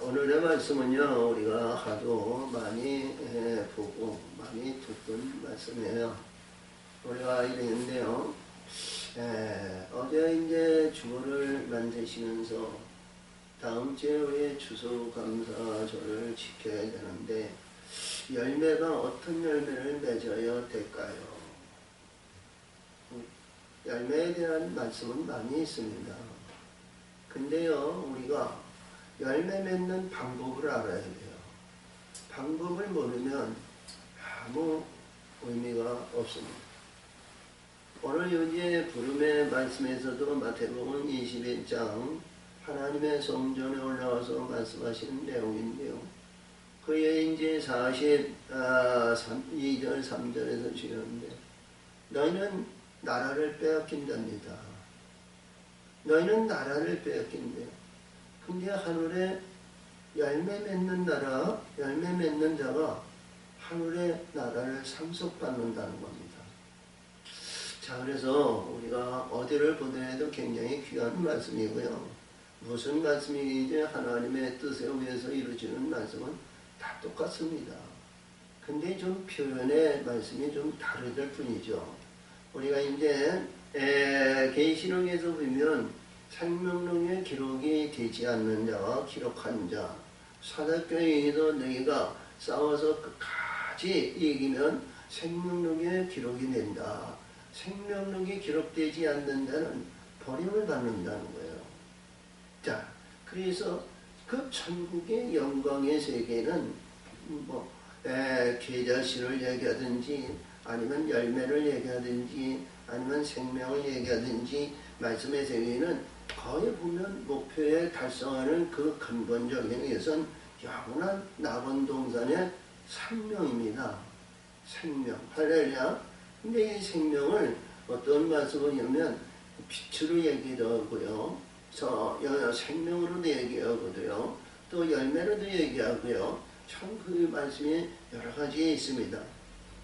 오늘의 말씀은요, 우리가 하도 많이 보고 많이 듣던 말씀이에요. 우리가 이랬는데요, 어제 이제 주보를 만드시면서 다음 주에 우리 추수감사절을 지켜야 되는데, 열매가 어떤 열매를 맺어야 될까요? 열매에 대한 말씀은 많이 있습니다. 근데요, 우리가 열매 맺는 방법을 알아야 돼요. 방법을 모르면 아무 의미가 없습니다. 오늘 이제 부름의 말씀에서도 마태복음 21장 하나님의 성전에 올라와서 말씀하시는 내용인데요. 그에 이제 42절 3절에서 주셨는데, 너희는 나라를 빼앗긴답니다. 너희는 나라를 빼앗긴대요. 근데 하늘에 열매 맺는 나라, 열매 맺는 자가 하늘의 나라를 상속받는다는 겁니다. 자, 그래서 우리가 어디를 보더라도 굉장히 귀한 말씀이고요. 무슨 말씀이든지 하나님의 뜻에 의해서 이루어지는 말씀은 다 똑같습니다. 근데 좀 표현의 말씀이 좀 다르될 뿐이죠. 우리가 이제 계시록에서 보면 생명록에 기록이 되지 않는 자와 기록한 자, 사도행전에서 너희가 싸워서 끝까지 이기면 생명록에 기록이 된다. 생명록이 기록되지 않는 자는 버림을 받는다는 거예요. 자, 그래서 그 천국의 영광의 세계는 계자신을 얘기하든지 아니면 열매를 얘기하든지 아니면 생명을 얘기하든지 말씀의 세계는 거의 보면 목표에 달성하는 그 근본적인 것은 영원한 낙원동산의 생명입니다. 생명. 할렐루야. 근데 이 생명을 어떤 말씀이냐면 빛으로 얘기도 하고요. 생명으로도 얘기하고요. 또 열매로도 얘기하고요. 참 그 말씀이 여러 가지 있습니다.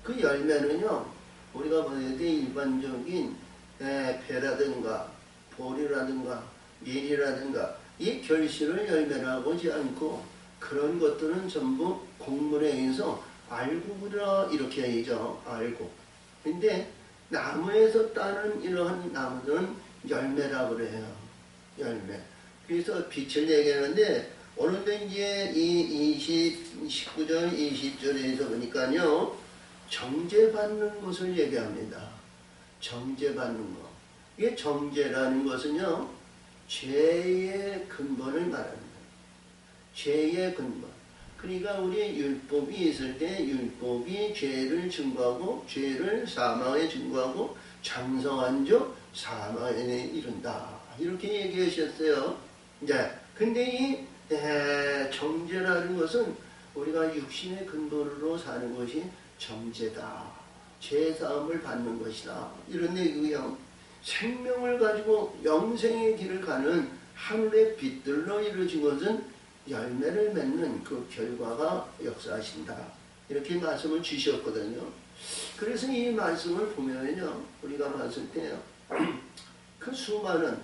그 열매는요, 우리가 보는 데 일반적인 배라든가 보리라든가 밀이라든가 이 결실을 열매라고 하지 않고 그런 것들은 전부 곡물에 의해서 알곡이라 이렇게 얘기죠. 알곡. 근데 나무에서 따는 이러한 나무들은 열매라고 그래요. 열매. 그래서 빛을 얘기하는데 오늘도 이제 이 19절 20절에서 보니까요, 정죄받는 것을 얘기합니다. 정죄받는 것. 이게 정죄라는 것은요, 죄의 근본을 말합니다. 죄의 근본. 그러니까 우리 율법이 있을 때 율법이 죄를 증거하고 죄를 사망에 증거하고 장성한 자 사망에 이른다. 이렇게 얘기하셨어요. 이제 근데 이 정죄라는 것은 우리가 육신의 근본으로 사는 것이 정죄다. 죄사함을 받는 것이다. 이런 얘기고요. 생명을 가지고 영생의 길을 가는 하늘의 빛들로 이루어진 것은 열매를 맺는 그 결과가 역사하신다. 이렇게 말씀을 주셨거든요. 그래서 이 말씀을 보면요, 우리가 봤을 때요, 그 수많은,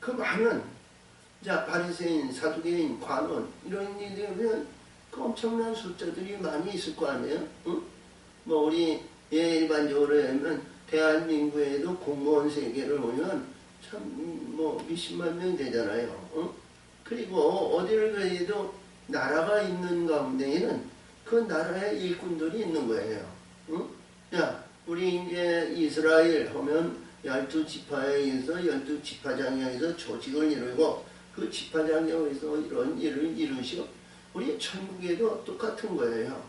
그 많은, 자, 바리새인, 사두개인, 관원, 이런 일들이 보면 그 엄청난 숫자들이 많이 있을 거 아니에요? 응? 우리 일반적으로 하면 대한민국에도 공무원 세계를 보면 참 몇십만 명 되잖아요. 응? 그리고 어디를 가도 나라가 있는 가운데에는 그 나라의 일꾼들이 있는 거예요. 응? 자, 우리 이제 이스라엘 하면 12지파에 의해서 12지파장에 의해서 조직을 이루고 그 지파장에 의해서 이런 일을 이루시고 우리 천국에도 똑같은 거예요.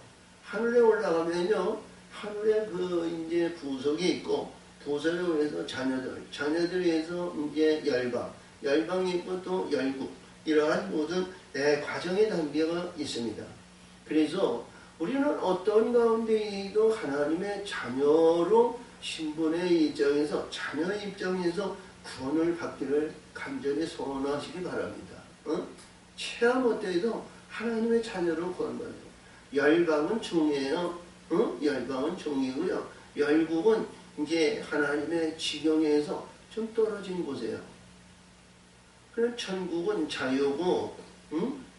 하늘에 올라가면요, 하늘에 그 이제 부속이 있고 부속에 의해서 자녀들에 의해서 이제 열방이 있고 또 열국, 이러한 모든 과정의 단계가 있습니다. 그래서 우리는 어떤 가운데에도 하나님의 자녀로 신분의 입장에서 자녀 입장에서 구원을 받기를 간절히 소원하시기 바랍니다. 체험 어때도 하나님의 자녀로 구원받아요. 열방은 종이에요. 열방은 종이고요. 열국은 이제 하나님의 지경에서 좀 떨어진 곳이에요. 그럼 천국은 자유고,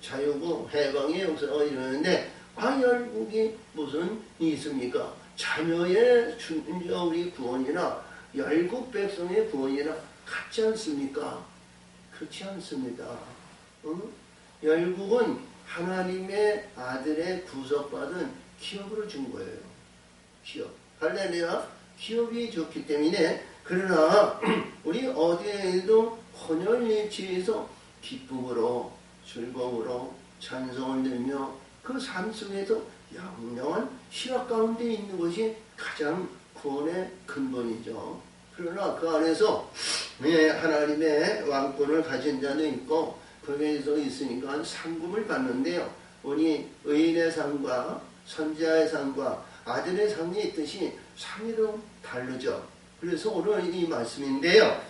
자유고 해방의 역사가 이러는데 열국이 무슨 있습니까? 자녀의 우리 구원이나 열국 백성의 구원이나 같지 않습니까? 그렇지 않습니다. 응? 열국은 하나님의 아들의 구속받은 기업으로 준 거예요. 기업. 할렐루야. 기업이 좋기 때문에 그러나 우리 어디에도 혼혈일치에서 기쁨으로 즐거움으로 찬송을 들며 그 삶 속에서 영영한 실학 가운데 있는 것이 가장 구원의 근본이죠. 그러나 그 안에서 하나님의 왕권을 가진 자도 있고 거기에서 있으니까 상급을 받는데요. 우리 의인의 상과 선지자의 상과 아들의 상이 있듯이 상이 좀 다르죠. 그래서 오늘 이 말씀인데요.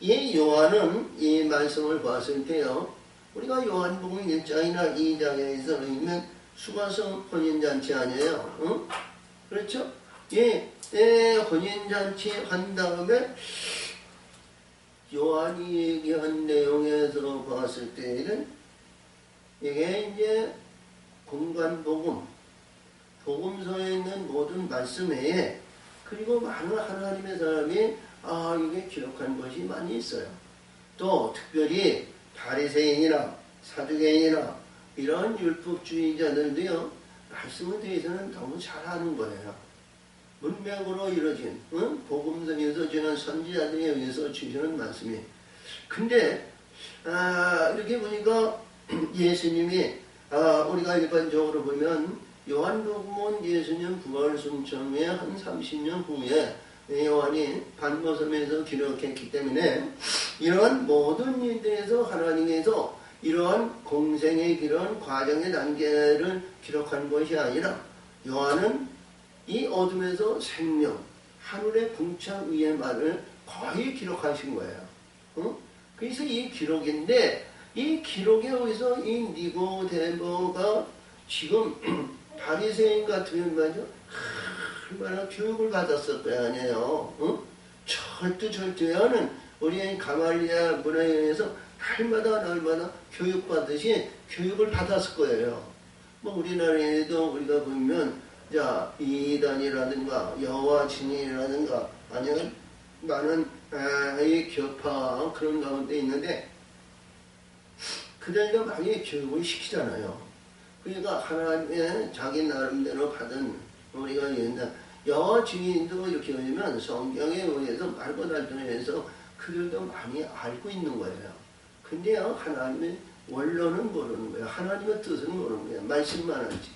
이 요한은 이 말씀을 봤을 때요. 우리가 요한복음 1장이나 2장에서 보면 수가성 혼인잔치 아니에요. 응? 그렇죠? 혼인잔치 한 다음에 요한이 얘기한 내용에서 봤을 때는 이게 이제 공관복음, 복음서에 있는 모든 말씀 외에 그리고 많은 하나님의 사람이 이게 기록한 것이 많이 있어요. 또 특별히 바리새인이나 사두개인이나 이런 율법주의자들도요. 말씀에 대해서는 너무 잘 아는 거예요. 문맥으로 이루어진 복음서에서 주는 선지자들에 의해서 주시는 말씀이. 근데 이렇게 보니까 예수님이 우리가 일반적으로 보면 요한복음은 예수님 부활 순천후에 한 30년 후에 요한이 반모섬에서 기록했기 때문에 이러한 모든 일들에서 하나님께서 이러한 공생의 이런 과정의 단계를 기록한 것이 아니라 요한은 이 어둠에서 생명, 하늘의 궁창 위의 말을 거의 기록하신 거예요. 그래서 이 기록인데 이 기록에 의해서 이 니고데모가 지금 바리새인 같으면 말이죠. 얼마나 교육을 받았을 거 아니에요. 철두철두하는 우리 가말리아 문화에 의해서 날마다 교육받듯이 교육을 받았을 거예요. 뭐 우리나라에도 우리가 보면 이단이라든가 여호와 증인이라든가 아니면 많은 이 교파 그런 가운데 있는데 그들도 많이 교육을 시키잖아요. 그러니까 하나님의 자기 나름대로 받은 우리가 옛날 여호와 증인도 이렇게 보면 성경에 의해서 말고 달동에 의해서 그들도 많이 알고 있는 거예요. 근데요 하나님의 원론은 모르는 거예요. 하나님의 뜻은 모르는 거예요. 말씀만 알지.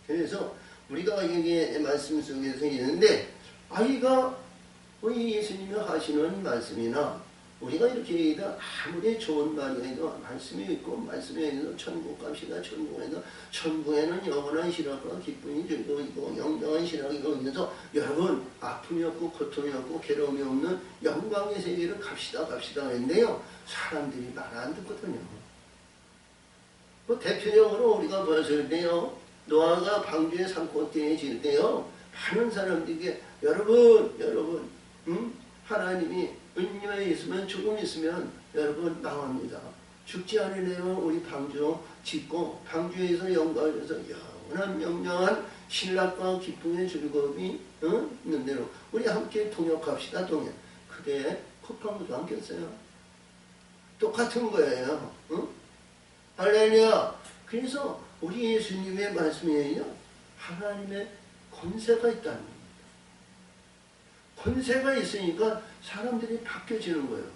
그래서 우리가 여기 말씀 속에서 있는데 아이가 우리 예수님이 하시는 말씀이나 우리가 이렇게 얘기다 아무리 좋은 말이라도 말씀이 있고 말씀에 의해서 천국 갑시다. 천국에는 영원한 실학과 기쁨이 즐거움이고 영원한 실학이 거기서 여러분 아픔이 없고 고통이 없고 괴로움이 없는 영광의 세계를 갑시다 했는데요. 사람들이 말 안 듣거든요. 뭐 대표적으로 우리가 봤을 때요. 노아가 방주에 산꼭대기에 질 때요. 많은 사람들에게 여러분 하나님이 은혜에 있으면 죽음 있으면 여러분 망합니다. 죽지 않으려면 우리 방주 짓고 방주에서 영광에서 영원한 명령한 신락과 기쁨의 즐거움이 있는 대로 우리 함께 동역합시다. 동역. 그게 쿠팡도 안 꼈어요. 똑같은 거예요. 할렐루야. 그래서 우리 예수님의 말씀에요. 하나님의 권세가 있다는 겁니다. 권세가 있으니까 사람들이 바뀌어지는 거예요.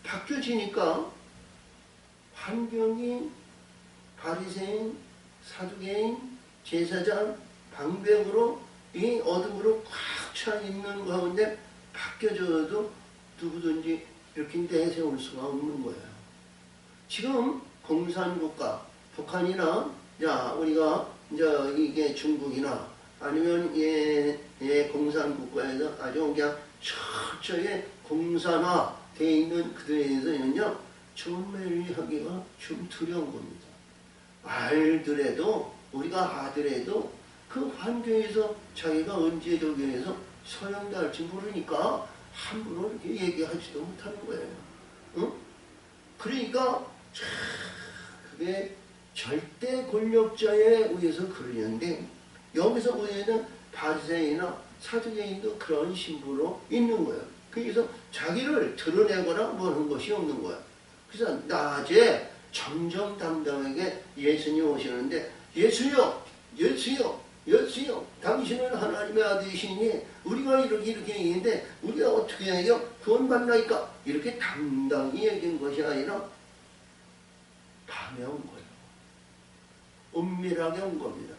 바뀌어지니까 환경이 바리새인, 사두개인, 제사장, 방백으로 이 어둠으로 꽉 차 있는 가운데 바뀌어져도 누구든지 이렇게 내세울 수가 없는 거예요. 지금 공산국가, 북한이나 우리가 이게 중국이나 아니면 공산국가에서 아주 그냥 철저히 공산화되어 있는 그들에 대해서는요 전매를 하기가 좀 두려운 겁니다. 알더라도 우리가 아더라도 그 환경에서 자기가 언제 저기에서 소용도 할지 모르니까 함부로 이렇게 얘기하지도 못하는 거예요. 응? 그러니까 그게 절대 권력자에 의해서 그러는데 여기서 우리는 바리새인이나 사두개인도 그런 신부로 있는 거예요. 그래서 자기를 드러내거나 뭐 하는 것이 없는 거예요. 그래서 낮에 정정당당하게 예수님 오시는데 예수여 당신은 하나님의 아들이시니 우리가 이렇게 얘기했는데 우리가 어떻게 해요? 구원 받나이까? 이렇게 당당히 얘기한 것이 아니라 밤에 온 거예요. 은밀하게 온 겁니다.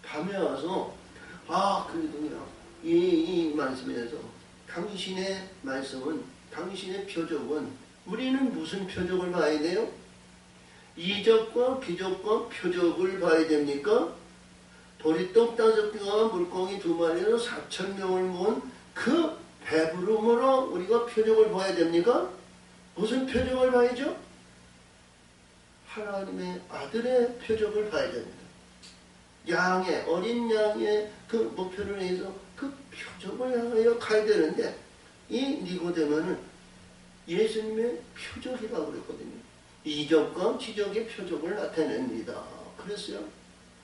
밤에 와서 그래도 이 말씀에서 당신의 말씀은 당신의 표적은 우리는 무슨 표적을 봐야 돼요? 이적과 기적과 표적을 봐야 됩니까? 보리떡 5개와 물고기 2마리로 4,000명을 모은 그 배부름으로 우리가 표적을 봐야 됩니까? 무슨 표적을 봐야죠? 하나님의 아들의 표적을 봐야 됩니다. 어린 양의 그 목표를 해서 그 표적을 향하여 가야 되는데 이 니고데모는 예수님의 표적이라고 그랬거든요. 이적과 기적의 표적을 나타냅니다. 그랬어요.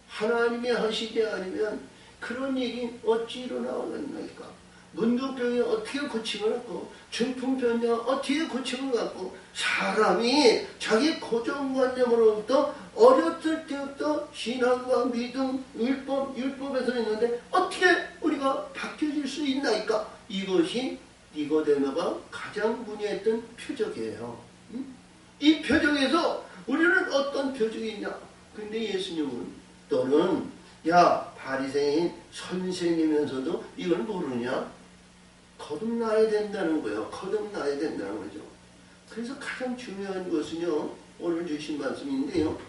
하나님이 하시지 않으면 그런 일이 어찌 일어나겠나이까? 문둥병이 어떻게 고침을 갖고 중풍병이 어떻게 고침을 갖고 사람이 자기 고정관념으로부터 어렸을 때부터 신앙과 믿음, 율법에서 있는데 어떻게 우리가 바뀌어질 수 있나이까? 이것이 니고데모가 가장 문의했던 표적이에요. 이 표적에서 우리는 어떤 표적이 있냐? 근데 예수님은 너는 바리새인 선생이면서도 이걸 모르냐? 거듭나야 된다는 거예요. 거듭나야 된다는 거죠. 그래서 가장 중요한 것은요, 오늘 주신 말씀인데요,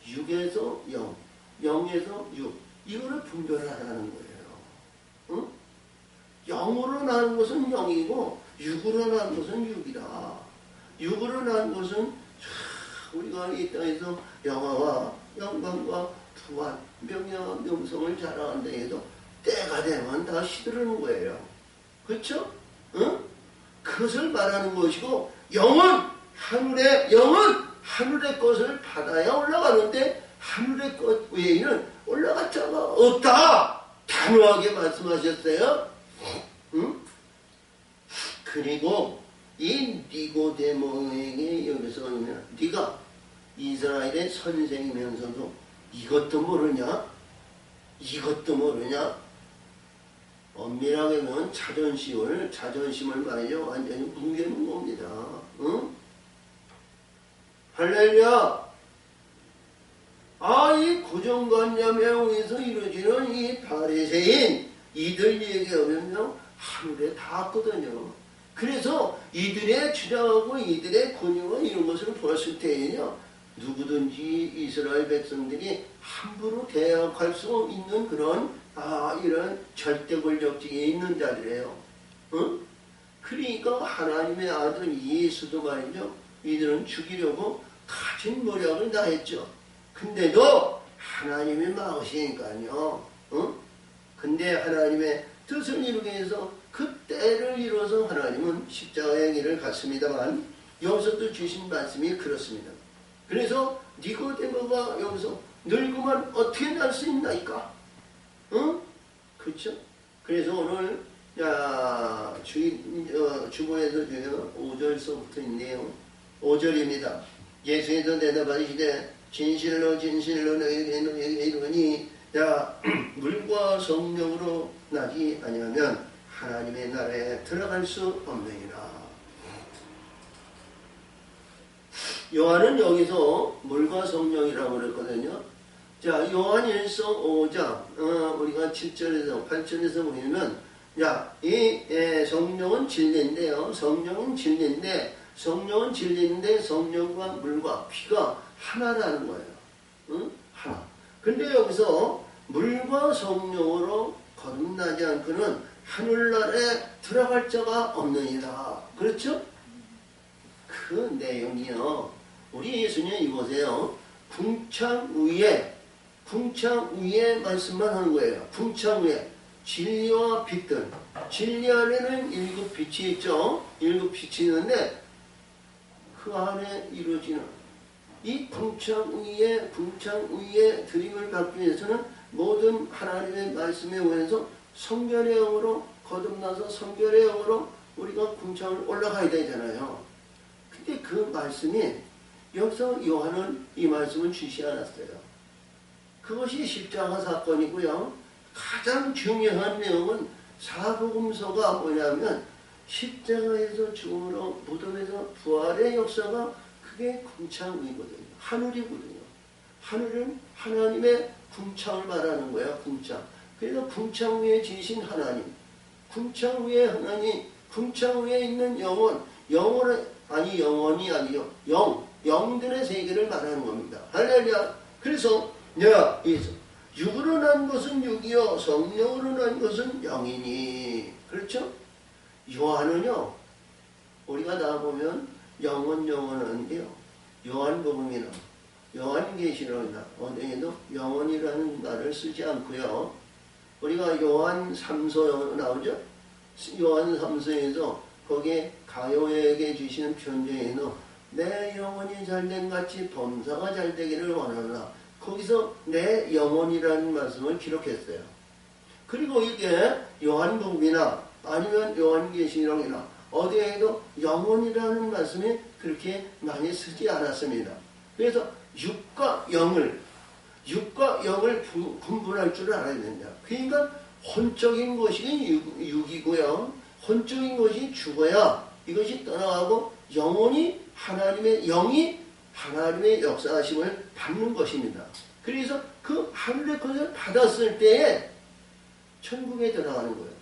6에서 0, 0에서 6, 이거를 분별하라는 거예요. 응? 0으로 나는 것은 0이고 6으로 나는 것은 6이다. 6으로 나는 것은 우리가 이 땅에서 영화와 영광과 부활, 명예와 명성을 자랑한다 해도 때가 되면 다 시들하는 거예요. 그렇죠? 응? 그것을 말하는 것이고 영은 하늘의 것을 받아야 올라가는데 하늘의 것 외에는 올라갈 자가 없다. 단호하게 말씀하셨어요. 응? 그리고 이 니고데모에게 여기서 네가 이스라엘의 선생이면서도 이것도 모르냐? 엄밀하게 보면 자존심을 말이죠. 완전히 뭉개는 겁니다. 응? 할렐루야! 이 고정관념에 의해서 이루어지는 이 바리새인, 이들 얘기하면요, 하늘에 닿았거든요. 그래서 이들의 주장하고 이들의 권유와 이런 것을 보았을 때에는요, 누구든지 이스라엘 백성들이 함부로 대항할 수 있는 그런 이런 절대 권력직에 있는 자들이에요. 응? 그러니까 하나님의 아들 예수도 말이죠. 이들은 죽이려고 가진 모략을 다했죠. 근데도 하나님이 막으시니까요. 응? 근데 하나님의 뜻을 이루기 위해서 그 때를 이뤄서 하나님은 십자가의 길을 갔습니다만 여기서도 주신 말씀이 그렇습니다. 그래서 니고데모가 여기서 늙으면 어떻게 날 수 있나이까? 응? 그렇죠? 그래서 오늘 주보에서 5절서부터 있네요. 5절입니다. 예수께서 대답하시되 진실로 너희에게 이르노니 물과 성령으로 나지 아니하면 하나님의 나라에 들어갈 수 없느니라. 요한은 여기서 물과 성령이라고 그랬거든요. 자, 요한일서 5장 우리가 7절에서 8절에서 보면 이 성령은 진리인데요. 성령은 진리인데 성령과 물과 피가 하나라는 거예요. 응? 하나. 근데 여기서 물과 성령으로 거듭나지 않고는 하늘나라에 들어갈 자가 없느니라. 그렇죠? 그 내용이요. 우리 예수님 이보세요. 궁창 위에 말씀만 하는 거예요. 궁창 위에 진리와 빛들. 진리 안에는 일곱 빛이 있죠. 일곱 빛이 있는데 그 안에 이루어지는 이 궁창 위에 드림을 받기 위해서는 모든 하나님의 말씀에 의해서 성결의 영으로 거듭나서 성결의 영으로 우리가 궁창을 올라가야 되잖아요. 근데 그 말씀이 여기서 요한은 이 말씀을 주시 않았어요. 그것이 십자가 사건이고요. 가장 중요한 내용은 사복음서가 뭐냐면 십자가에서 죽음으로 무덤에서 부활의 역사가 그게 궁창이거든요. 하늘이거든요. 하늘은 하나님의 궁창을 말하는 거야. 궁창. 그래서 궁창 위에 지신 하나님, 궁창 위에 하나님, 궁창 위에 있는 영혼, 영혼이 아니요. 영들의 세계를 말하는 겁니다. 할렐루야. 그래서 내가 육으로 난 것은 육이요 성령으로 난 것은 영이니. 그렇죠? 요한은요, 우리가 나와보면 영원한데요. 요한복음이나 요한계시록이나 어디에도 영원이라는 말을 쓰지 않고요. 우리가 요한 3서 나오죠? 요한 3서에서 거기에 가요에게 주시는 편지에는 내 영혼이 잘된 같이 범사가 잘되기를 원하노라. 거기서 내 영혼이라는 말씀을 기록했어요. 그리고 이게 요한복음이나 아니면 요한계시록이나 어디에도 영혼이라는 말씀이 그렇게 많이 쓰지 않았습니다. 그래서 육과 영을 분분할 줄 알아야 된다. 그러니까 혼적인 것이 육이고요. 혼적인 것이 죽어야 이것이 떠나가고 영이 하나님의 역사하심을 받는 것입니다. 그래서 그 하늘의 것을 받았을 때에 천국에 들어가는 거예요.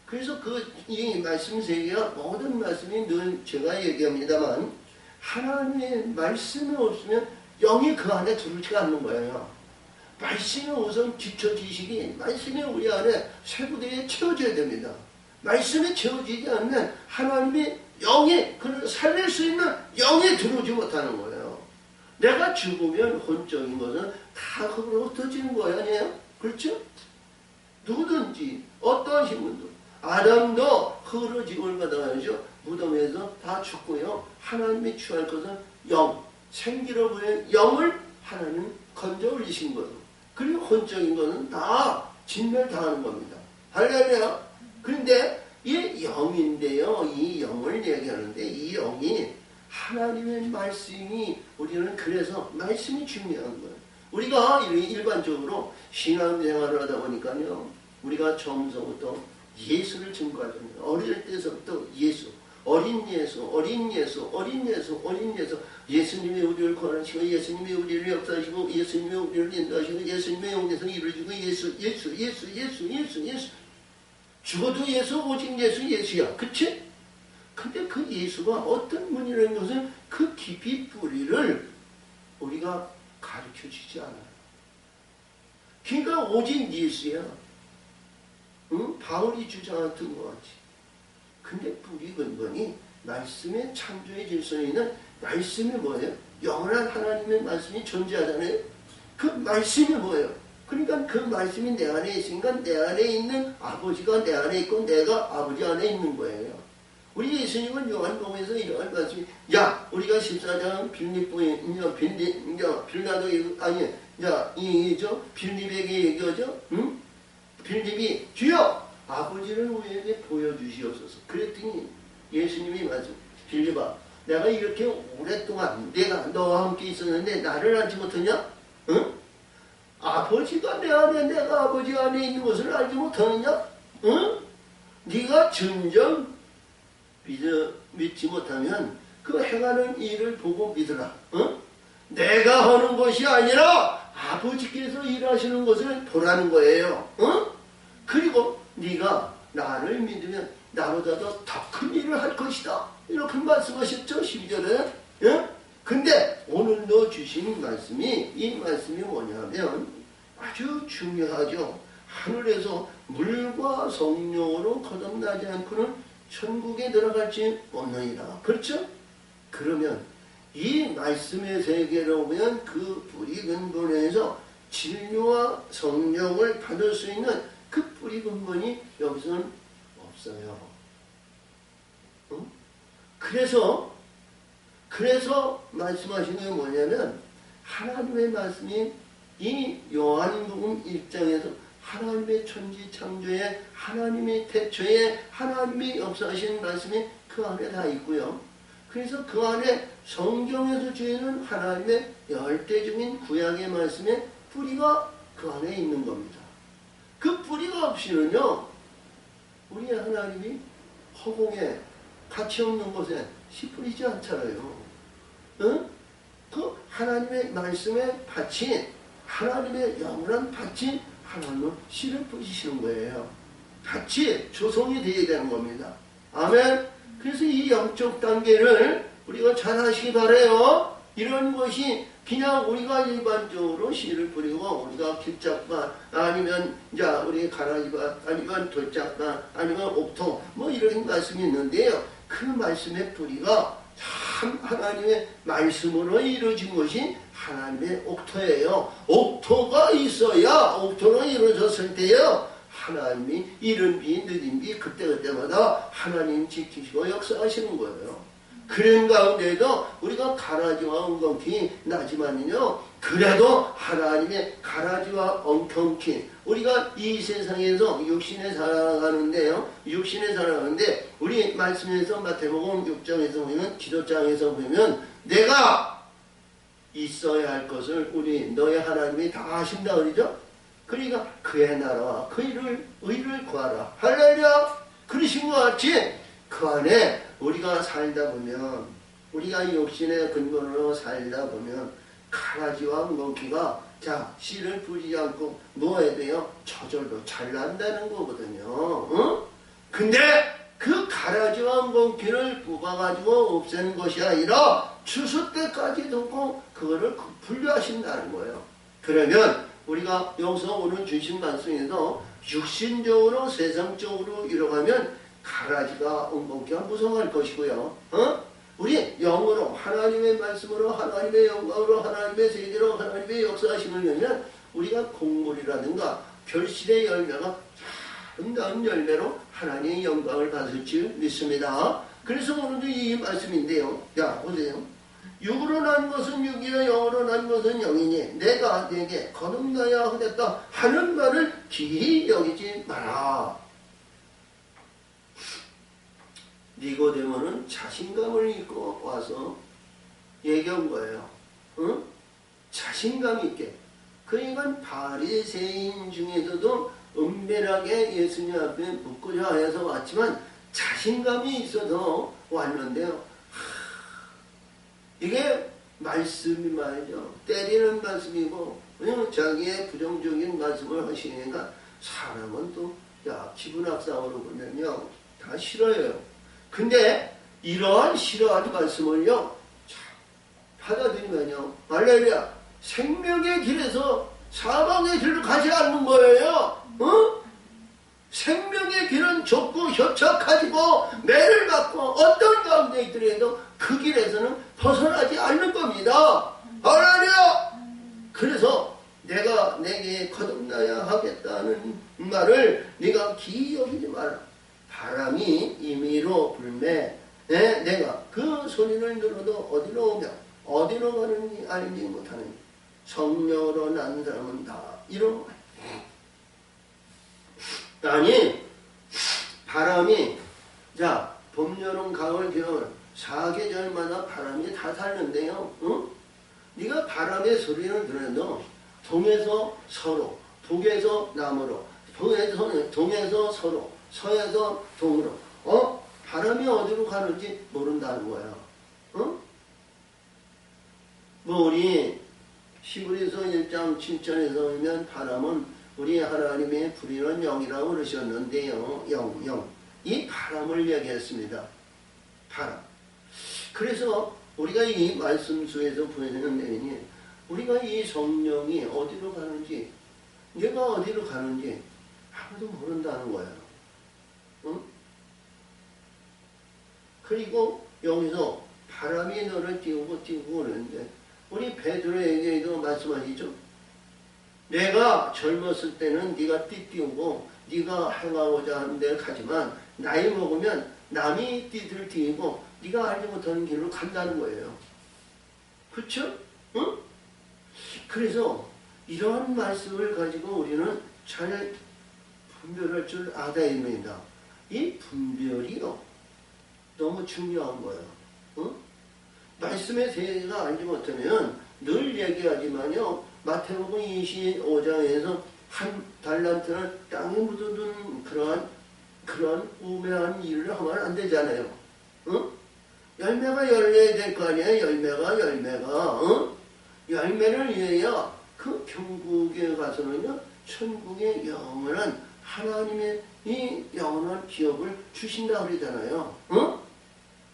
그래서 이 말씀 세계가 모든 말씀이 늘 제가 얘기합니다만 하나님의 말씀이 없으면 영이 그 안에 들어오지가 않는 거예요. 말씀이 우선 기초 지식이 말씀이 우리 안에 쇠부대에 채워져야 됩니다. 말씀이 채워지지 않는 하나님의 영이 그를 살릴 수 있는 영이 들어오지 못하는 거예요. 내가 죽으면 혼적인 것은 다 흙으로 흩어지는 거예요. 아니에요? 그렇죠? 누구든지 어떠하신 분도 아담도 흙으로 지금을 받아가야죠. 무덤에서 다 죽고요. 하나님이 취할 것은 생기로 보이는 영을 하나님 건져 올리신 거예요. 그리고 혼적인 것은 다 진멸당하는 겁니다. 할렐루야. 그런데 이 영인데요. 이 영을 얘기하는데 이 영이 하나님의 말씀이 우리는 그래서 말씀이 중요한 거예요. 우리가 일반적으로 신앙생활을 하다 보니까요. 우리가 처음서부터 예수를 증거하잖아요. 어릴 때서부터 어린 예수. 예수님이 우리를 구원하시고 예수님이 우리를 역사하시고 예수님이 우리를 인도하시고 예수님의 영에서 이루어지고 예수. 죽어도 예수, 오직 예수야. 그치? 근데 그 예수가 어떤 분이라는 것은 그 깊이 뿌리를 우리가 가르쳐 주지 않아요. 그러니까 오직 예수야. 응? 바울이 주장했던 것 같이. 근데 뿌리 근본이 말씀의 창조의 질서에 있는 말씀이 뭐예요? 영원한 하나님의 말씀이 존재하잖아요. 그 말씀이 뭐예요? 그러니까 그 말씀이 내 안에 있으니까 내 안에 있는 아버지가 내 안에 있고 내가 아버지 안에 있는 거예요. 우리 예수님은 요한복음에서 이러한 말씀이 우리가 14장 빌립에게 얘기하죠. 응? 빌립이 주여 아버지를 우리에게 보여주시옵소서. 그랬더니 예수님이 말씀 빌립아 내가 이렇게 오랫동안 내가 너와 함께 있었는데 나를 알지 못하냐? 응? 아버지가 내 안에 내가 아버지 안에 있는 것을 알지 못하느냐? 응? 네가 진정 믿지 못하면 그 행하는 일을 보고 믿으라. 응? 내가 하는 것이 아니라 아버지께서 일하시는 것을 보라는 거예요. 응? 그리고 네가 나를 믿으면 나보다도 더 큰 일을 할 것이다. 이렇게 말씀하셨죠. 12절에. 예? 근데 오늘 너 주신 말씀이 이 말씀이 뭐냐면 아주 중요하죠. 하늘에서 물과 성령으로 거듭나지 않고는 천국에 들어갈지 없느니라. 그렇죠? 그러면 이 말씀의 세계로 보면 그 뿌리 근본에서 진리와 성령을 받을 수 있는 그 뿌리 근본이 여기서는 없어요. 응? 그래서 말씀하신 게 뭐냐면 하나님의 말씀이 이 요한복음 1장에서 하나님의 천지 창조에 하나님의 태초에 하나님이 역사하신 말씀이 그 안에 다 있고요. 그래서 그 안에 성경에서 주는 하나님의 열대적인 구약의 말씀의 뿌리가 그 안에 있는 겁니다. 그 뿌리가 없이는요, 우리 하나님이 허공에 가치 없는 곳에 씨 뿌리지 않잖아요. 응? 그 하나님의 말씀의 밭이, 하나님의 영원한 밭이 하나님은 씨를 뿌리시는 거예요. 밭이 조성이 되어야 되는 겁니다. 아멘. 그래서 이 영적 단계를 우리가 잘 하시기 바라요. 이런 것이 그냥 우리가 일반적으로 씨를 뿌리고 우리가 길짝밭 아니면 이제 우리 가라지밭 아니면 돌짝밭 아니면 옥토 뭐 이런 말씀이 있는데요. 그 말씀의 뿌리가 참 하나님의 말씀으로 이루어진 것이 하나님의 옥토예요. 옥토가 있어야 옥토가 이루어졌을 때요. 하나님이 이른 비 늦은 비 그때그때마다 하나님 지키시고 역사하시는 거예요. 그런 가운데도 우리가 가라지와 엉겅퀴 나지만요. 그래도 하나님의 가라지와 엉겅퀴 우리가 이 세상에서 육신에 살아가는데요. 육신에 살아가는데 우리 말씀에서 마태복음 6장에서 보면 기도장에서 보면 내가 있어야 할 것을 우리 너의 하나님이 다 하신다 그러죠. 그러니까 그의 나라와 그 의를 구하라. 할렐루야. 그러신 것 같이 그 안에 우리가 살다 보면 우리가 육신의 근본으로 살다 보면 가라지와 엉겅퀴가 자 씨를 뿌리지 않고 뭐 해야 돼요? 저절로 잘 난다는 거거든요. 응? 근데 그 가라지와 엉겅퀴를 뽑아가지고 없애는 것이 아니라 추수 때까지 두고 그거를 분류하신다는 거예요. 그러면 우리가 여기서 오늘 주신 말씀에서 육신적으로 세상적으로 이뤄가면 가라지가 엉겅퀴가 무성할 것이고요. 우리 영으로 하나님의 말씀으로 하나님의 영광으로 하나님의 세계로 하나님의 역사하심을 우리가 곡물이라든가 결실의 열매가 아름다운 열매로 하나님의 영광을 받을 줄 믿습니다. 그래서 오늘도 이 말씀인데요. 야 보세요. 육으로 난 것은 육이요 영으로 난 것은 영이니 내가 네게 거듭나야 하겠다 하는 말을 기히 여기지 마라. 니고데모는 자신감을 입고 와서 얘기한 거예요. 응? 자신감 있게. 그 인간 바리새인 중에서도 은밀하게 예수님 앞에 묻고자 해서 왔지만 자신감이 있어서 왔는데요. 이게 말씀이 말이죠. 때리는 말씀이고 자기의 부정적인 말씀을 하시니까 사람은 또 기분 악상으로 보면요. 다 싫어요. 근데 이러한 싫어하는 말씀을요. 받아들이면요. 할렐루야. 생명의 길에서 사망의 길로 가지 않는 거예요. 생명의 길은 좁고 협착하지고 매를 받고 어떤 가운데 있더라도 그 길에서는 벗어나지 않는 겁니다. 할렐루야. 그래서 내가 내게 거듭나야 하겠다는 말을 네가 기이 여기지 마라. 바람이 임의로 불매 내가 그 소리를 들어도 어디로 오며 어디로 가는지 알지 못하는 성령으로 난 사람은 다 이런 말. 아니 바람이 자 봄, 여름, 가을, 겨울 4계절마다 바람이 다 살는데요. 응? 네가 바람의 소리를 들어도 동에서 서로 북에서 남으로 동에서 서로 서에서 동으로 바람이 어디로 가는지 모른다는 거야. 뭐 우리 히브리서 1장 7절에서 보면 바람은 우리 하나님의 부리는 영이라고 그러셨는데요. 영. 이 바람을 얘기했습니다. 바람. 그래서 우리가 이 말씀 속에서 보여지는 내용이 우리가 이 성령이 어디로 가는지 내가 어디로 가는지 아무도 모른다는 거예요. 그리고 여기서 바람이 너를 띄우고 그러는데 우리 베드로에게도 말씀하시죠. 내가 젊었을 때는 네가 띠띠우고 네가 행하고자 하는 데를 가지만 나이 먹으면 남이 띠들 튀고 네가 알지 못하는 길로 간다는 거예요. 그렇죠? 응? 그래서 이러한 말씀을 가지고 우리는 잘 분별할 줄 알아야 됩니다. 이 분별이요 너무 중요한 거예요. 응? 말씀의 세계가 알지 못하면 늘 얘기하지만요. 마태복음 25장에서 한 달란트를 땅에 묻어둔 그런 우매한 일을 하면 안 되잖아요. 응? 열매가 열려야 될 거 아니에요. 열매가 응? 열매를 위하여 그 경국에 가서는요. 천국의 영원한 하나님의 이 영원한 기업을 주신다 그러잖아요. 응?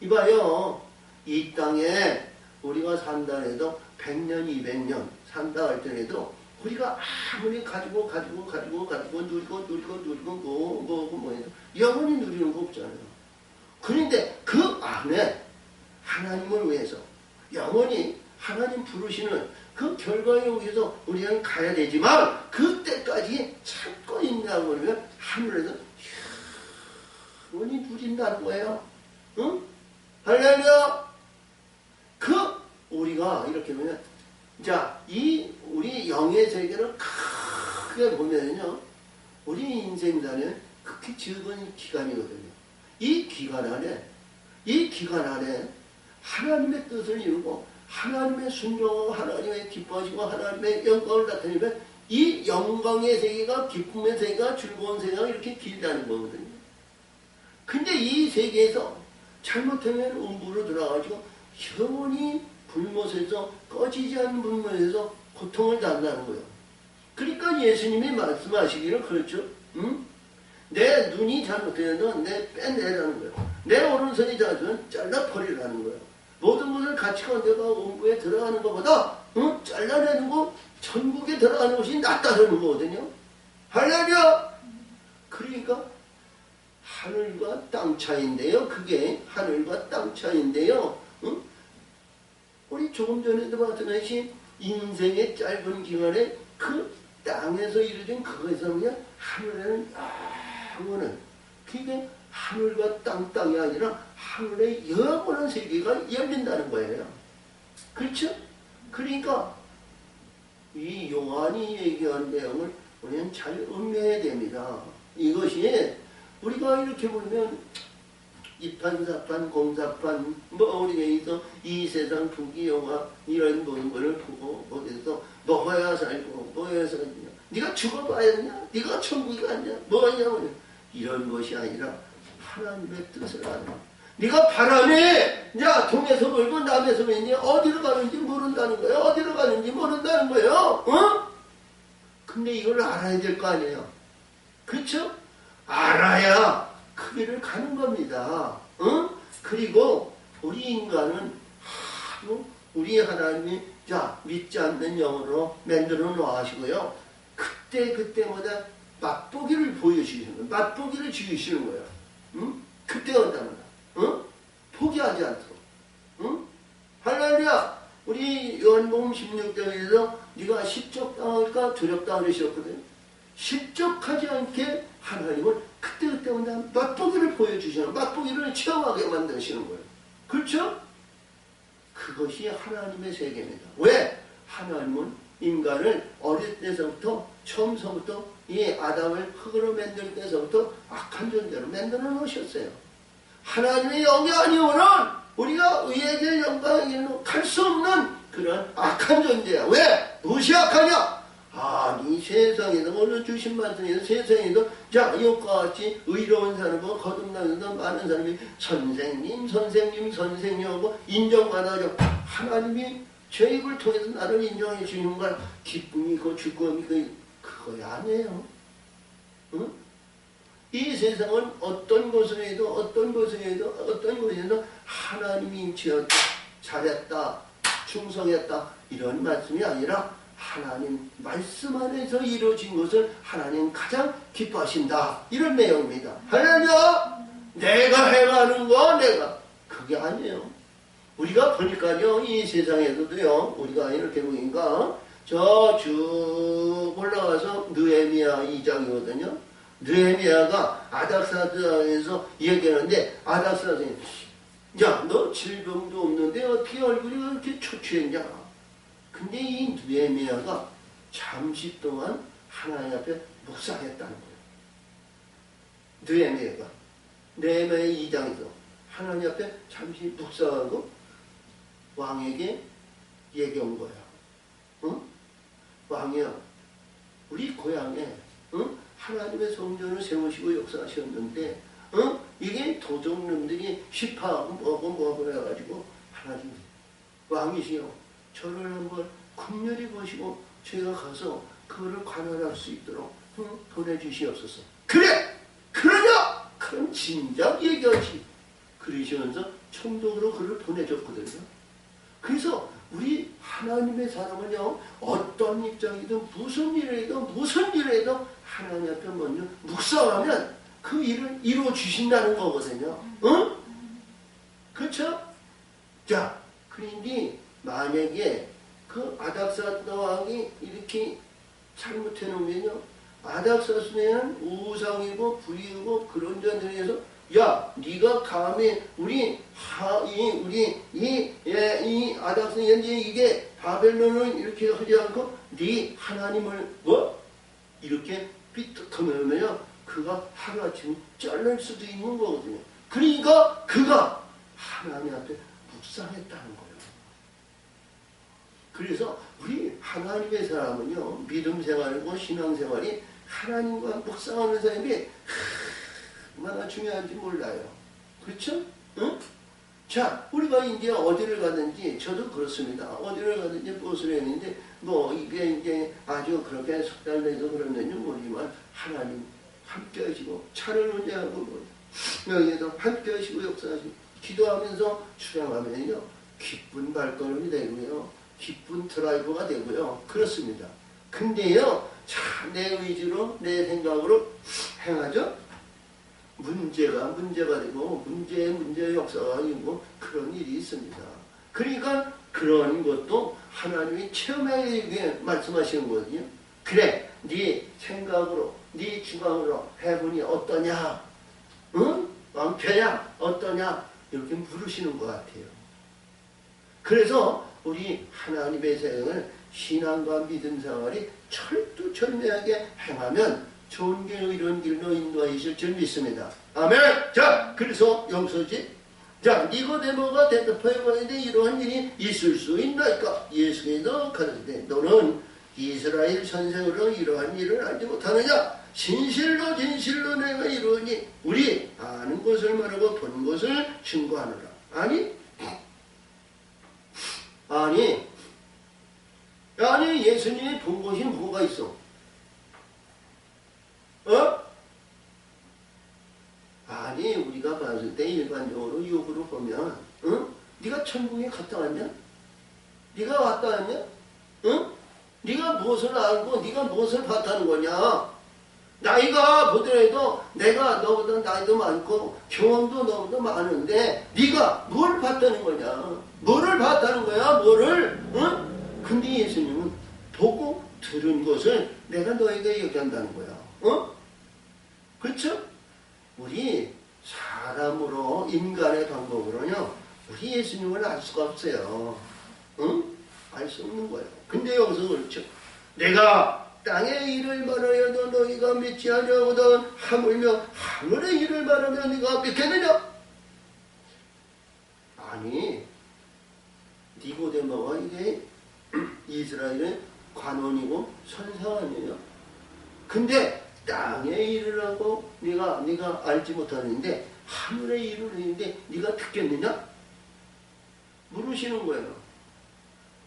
이봐요. 이 땅에 우리가 산다 해도 100년, 200년 산다 할때라도 우리가 아무리 가지고 누리고 뭐 해도 영원히 누리는 거 없잖아요. 그런데 그 안에 하나님을 위해서 영원히 하나님 부르시는 그 결과에 위해서 우리는 가야 되지만 그때까지 참고 있냐고 그러면 하늘에서 영원히 누린다는 거예요. 응? 할렐루야! 우리가 이렇게 보면, 자, 우리 영의 세계를 크게 보면요, 우리 인생사는 극히 적은 기간이거든요. 이 기간 안에 하나님의 뜻을 이루고, 하나님의 순종하고, 하나님의 기뻐하시고, 하나님의 영광을 나타내면, 이 영광의 세계가, 기쁨의 세계가, 즐거운 세계가 이렇게 길다는 거거든요. 근데 이 세계에서 잘못하면 음부로 들어가가지고, 영원히 불못에서 꺼지지 않는 불못에서 고통을 당한다는 거예요. 그러니까 예수님이 말씀하시기를 그렇죠. 응? 내 눈이 잘못되면 내 빼내라는 거예요. 내 오른손이 잘못되면 잘라버리라는 거예요. 모든 것을 가치가 내가 음부에 들어가는 것보다 응? 잘라내는 거 천국에 들어가는 것이 낫다는 거거든요. 할렐루야! 그러니까 하늘과 땅 차이인데요. 그게 하늘과 땅 차이인데요. 응? 우리 조금 전에도 봤던 것이 인생의 짧은 기간에 그 땅에서 이루어진 그것에서 그냥 하늘에는 영원한 그게 하늘과 땅이 아니라 하늘의 영원한 세계가 열린다는 거예요. 그렇죠? 그러니까 이 요한이 얘기한 내용을 우리는 잘 음미해야 됩니다. 이것이 우리가 이렇게 보면 이판사판, 공사판, 우리가 여기서 이 세상 부귀영화 이런 거를 보고 어디서 먹어야 살고 먹어야 살냐 네가 죽어봐야냐 네가 천국이 갔냐 뭐냐 이런 것이 아니라 하나님의 뜻을 아는 네가 바람에 야 동에서 불고 남에서 불니 어디로 가는지 모른다는 거예요. 어디로 가는지 모른다는 거예요. 어? 근데 이걸 알아야 될 거 아니에요. 그렇죠? 알아야 그 길을 가는 겁니다. 어? 그리고 우리 인간은 하도 우리 하나님이 자 믿지 않는 영으로 만들어 놓으시고요. 그때마다 맛보기를 보여주시는 거예요. 맛보기를 주시는 거예요. 응? 그때 온다면 포기하지 않도록. 응? 할렐루야! 우리 요한복음 16장에서 네가 십적당할까 두렵다 그러셨거든요. 십적하지 않게 하나님은 그때마다 맛보기를 보여주시는 맛보기를 체험하게 만드시는 거예요. 그렇죠? 그것이 하나님의 세계입니다. 왜? 하나님은 인간을 어릴 때서부터 처음서부터 이 아담을 흙으로 만들 때서부터 악한 존재로 만들어 놓으셨어요. 하나님의 영이 아니오는 우리가 의에 대한 영광에는 갈 수 없는 그런 악한 존재야. 왜? 무엇이 악하냐? 이 세상에도 오늘 주신 말씀에서 세상에도 자 이것과 같이 의로운 사람과 거듭나면서 많은 사람이 선생님하고 인정받아줘. 하나님이 제 입을 통해서 나를 인정해 주는 걸 기쁨이 그 즐거움이 그거 아니에요. 응? 이 세상은 어떤 곳에도 하나님이 인치었다, 잘했다, 충성했다 이런 말씀이 아니라 하나님 말씀 안에서 이루어진 것을 하나님 가장 기뻐하신다 이런 내용입니다. 할렐루야! 내가 해가는 거 내가 그게 아니에요. 우리가 보니까요 이 세상에서도요 우리가 이렇게 보니까 저 쭉 올라가서 느헤미야 2장이거든요. 느헤미야가 아닥사스에서 얘기하는데 아닥사스는 야, 너 질병도 없는데 어떻게 얼굴이 그렇게 초췌했냐? 근데 이 느헤미야가 잠시 동안 하나님 앞에 묵상했다는 거예요. 느헤미야 2장에서 하나님 앞에 잠시 묵상하고 왕에게 얘기한 거야. 응? 왕이야, 우리 고향에 하나님의 성전을 세우시고 역사하셨는데 이게 도적놈들이 시파하고 뭐하고 그래가지고 하나님 왕이시여 저를 한번 긍휼히 보시고 제가 가서 그거를 관할할 수 있도록 보내주시옵소서. 그래! 그러냐! 그럼 진작 얘기하지. 그러시면서 총독으로 그를 보내줬거든요. 그래서 우리 하나님의 사람은요, 어떤 입장이든 무슨 일을 해도 하나님 앞에 먼저 묵상하면 그 일을 이루어 주신다는 거거든요. 응? 그렇죠? 자, 그러니 만약에 그 아닥사스 왕이 이렇게 잘못해 놓으면요, 아닥사스는 우상이고 불이고 그런 자들에서 야, 네가 감히 이 아닥사스 현재 이게 바벨론은 이렇게 하지 않고 네 하나님을 이렇게 삐뚤하면요, 그가 하루아침에 잘릴 수도 있는 거거든요. 그러니까 그가 하나님 앞에 묵상했다는 거예요. 그래서 우리 하나님의 사람은요, 믿음 생활이고 신앙 생활이 하나님과 묵상하는 사람이 얼마나 중요한지 몰라요. 그렇죠? 응? 자, 우리가 이제 어디를 가든지, 저도 그렇습니다. 어디를 가든지 버스를 했는데, 이게 이제 아주 그렇게 숙달돼서 그런지 모르지만, 하나님 함께 하시고, 차를 운전하고, 여기에도 함께 하시고, 역사하시고, 기도하면서 출항하면요, 기쁜 발걸음이 되고요, 기쁜 드라이브가 되고요. 그렇습니다. 근데요, 참 내 의지로, 내 생각으로 행하죠? 문제가 되고 문제의 역사가 아니고 그런 일이 있습니다. 그러니까 그런 것도 하나님이 체험하게 말씀하시는 거거든요. 그래, 네 생각으로, 네 주관으로 해보니 어떠냐? 응? 왕표냐? 어떠냐? 이렇게 물으시는 것 같아요. 그래서 우리 하나님의 생을 신앙과 믿음 생활이 철두철미하게 행하면 좋은 길, 이런 길로 인도하실 줄 믿습니다. 아멘! 자, 그래서 영서지. 자, 니고데모가 대답하여 보는데 이러한 일이 있을 수 있나이까? 예수께서 가르치되 너는 이스라엘 선생으로 이러한 일을 알지 못하느냐? 진실로 내가 이루니 우리 아는 것을 말하고 본 것을 증거하느라. 아니 예수님이 본 것이 뭐가 있어? 아니, 우리가 봤을 때 일반적으로 욕으로 보면, 네가 천국에 갔다 왔냐? 네가 왔다 왔냐? 네가 무엇을 알고 네가 무엇을 봤다는 거냐? 나이가 보더라도 내가 너보다 나이도 많고 경험도 너보다 많은데 네가 뭘 봤다는 거냐? 뭐를 봤다는 거야? 뭐를? 근데 예수님은 보고 들은 것을 내가 너에게 얘기한다는 거야. 그렇죠? 우리 사람으로, 인간의 방법으로는요, 우리 예수님을 알 수가 없어요. 알 수 없는 거예요. 근데 여기서 그렇죠. 내가 땅의 일을 말하여도 너희가 믿지 아니하거든 하물며 하늘의 일을 말하면 네가 믿겠느냐? 아니, 니고데모가 이게 이스라엘의 관원이고 선사 아니에요. 근데 땅의 일을 하고 네가 알지 못하는데 하늘의 일을 했는데 네가 듣겠느냐? 물으시는 거예요.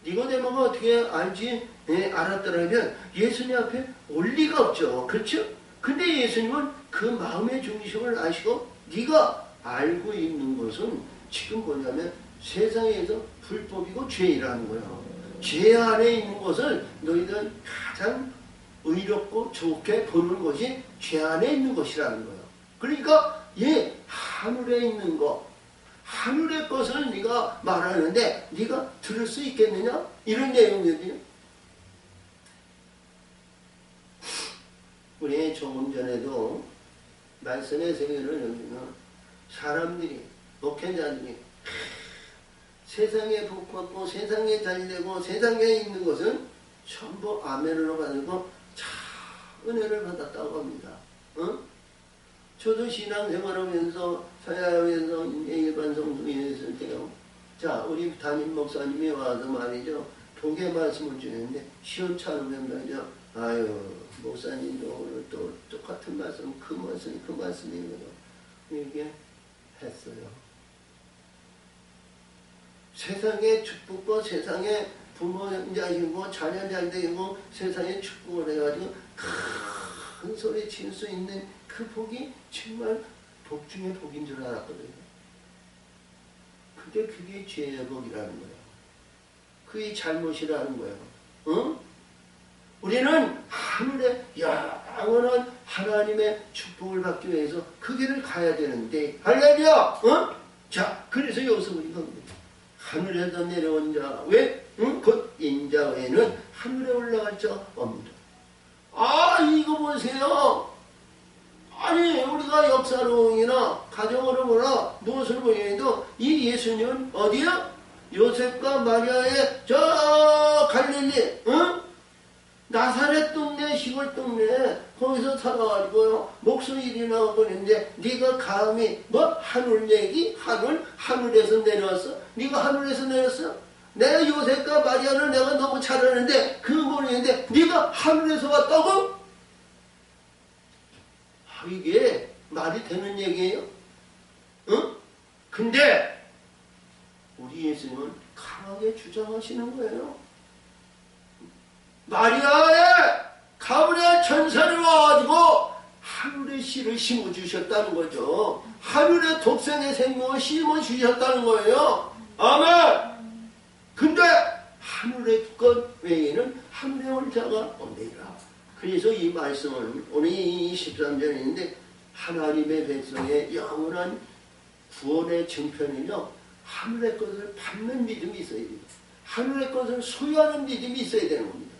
니고데모가 어떻게 알지? 알았더라면 예수님 앞에 올 리가 없죠. 그렇죠? 근데 예수님은 그 마음의 중심을 아시고 네가 알고 있는 것은 지금 뭐냐면 세상에서 불법이고 죄라는 거예요. 죄 안에 있는 것을 너희들 가장 의롭고 좋게 보는 것이 죄 안에 있는 것이라는 거예요. 그러니까 하늘에 있는 것, 하늘의 것을 네가 말하는데 네가 들을 수 있겠느냐? 이런 내용이거든요. 우리 조금 전에도 말씀의 세계를 여기는 사람들이, 목회자들이 세상에 복받고 세상에 잘되고 세상에 있는 것은 전부 아멘으로 받고 참 은혜를 받았다고 합니다. 저도 신앙생활하면서 사야하면서 일반 성도에 있을 때요. 자, 우리 담임 목사님이 와서 말이죠. 독의 말씀을 주는데 시원찮으면 말이죠. 아유, 목사님도 오늘 또 똑같은 말씀, 그 말씀이거든. 이렇게 했어요. 세상의 축복과 세상의 부모 자이고 자녀 잘 되고 세상의 축복을 해가지고 큰 소리 칠 수 있는 그 복이 정말 복 중에 복인 줄 알았거든요. 근데 그게 죄의 복이라는 거예요. 그게 잘못이라는 거예요. 응? 우리는 하늘의 영원한 하나님의 축복을 받기 위해서 그 길을 가야 되는데, 할렐루야! 응? 자, 그래서 여기서 우리가 하늘에서 내려온 자, 왜? 응? 곧 인자 외에는 하늘에 올라갈 자 없다. 아, 이거 보세요. 아니, 우리가 역사로이나 가정으로 보나 무엇을 보여도 이 예수님은 어디야? 요셉과 마리아의 저 갈릴리, 응? 나사렛 동네, 시골 동네, 거기서 살아가지고요, 목소리 나오고 있는데, 네가 감히, 하늘 얘기? 하늘에서 내려왔어? 네가 하늘에서 내렸어? 내가 요셉과 마리아를 내가 너무 잘 아는데, 그 모르겠는데, 네가 하늘에서 왔다고? 아, 이게 말이 되는 얘기예요? 응? 근데, 우리 예수님은 강하게 주장하시는 거예요. 마리아의 가브리엘 천사를 와가지고 하늘의 씨를 심어주셨다는 거죠. 하늘의 독생의 생명을 심어주셨다는 거예요. 아멘! 근데 하늘의 것 외에는 하늘에 올 자가 없느니라. 그래서 이 말씀은 오늘 23절인데 하나님의 백성의 영원한 구원의 증편은요, 하늘의 것을 받는 믿음이 있어야 됩니다. 하늘의 것을 소유하는 믿음이 있어야 되는 겁니다.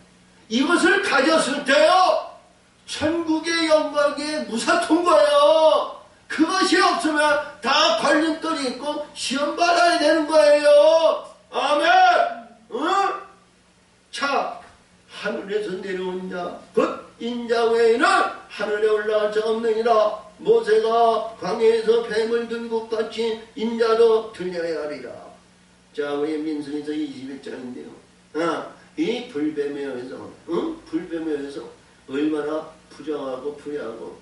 이것을 가졌을 때요, 천국의 영광에 무사통 거예요. 그것이 없으면 다 걸림돌이 있고 시험 받아야 되는 거예요. 아멘! 응? 자, 하늘에서 내려온 자, 곧 인자 외에는 하늘에 올라갈 자 없느니라. 모세가 광야에서 뱀을 든 것 같이 인자도 들려야 하리라. 자, 우리 민수에서 21장인데요. 이 불뱀에 의해서, 불뱀에 의해서 얼마나 부정하고 불의하고,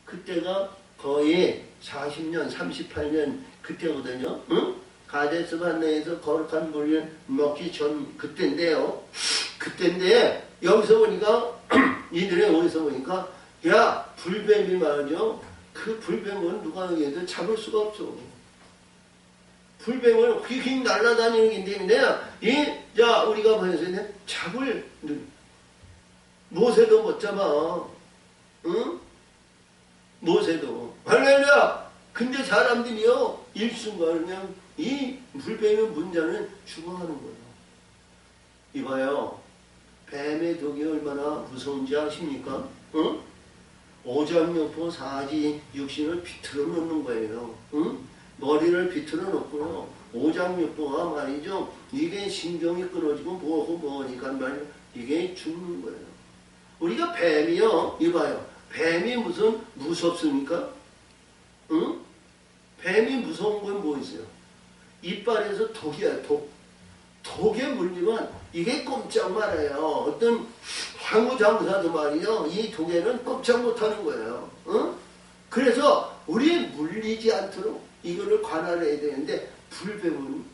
그때가 거의 40년, 38년 그때거든요. 가데스 반네에서 거룩한 물을 먹기 전 그때인데요. 그때인데 여기서 보니까 이들이 어디서 보니까 야, 불뱀이 말이죠. 그 불뱀은 누가 해도 잡을 수가 없어. 불뱀을 휙휙 날아다니는 게 때문에 자, 우리가 보여서 잡을 모세도 못 잡아. 응? 모세도. 할렐루야! 근데 사람들이요, 일순간 그냥 이 불뱀의 문자는 죽어가는 거예요. 이봐요. 뱀의 독이 얼마나 무서운지 아십니까? 응? 오장육부 사지 육신을 비틀어 놓는 거예요. 응? 머리를 비틀어 놓고요. 오장육부가 말이죠. 이게 신경이 끊어지고 뭐니까 말이죠. 이게 죽는 거예요. 우리가 뱀이요. 이봐요. 뱀이 무슨 무섭습니까? 응? 뱀이 무서운 건 뭐 있어요? 이빨에서 독이야, 독. 독에 물리면 이게 꼼짝 말아요. 어떤 황후장사도 말이요. 이 독에는 꼼짝 못하는 거예요. 응? 그래서 우리 물리지 않도록 이거를 관할해야 되는데 불뱀은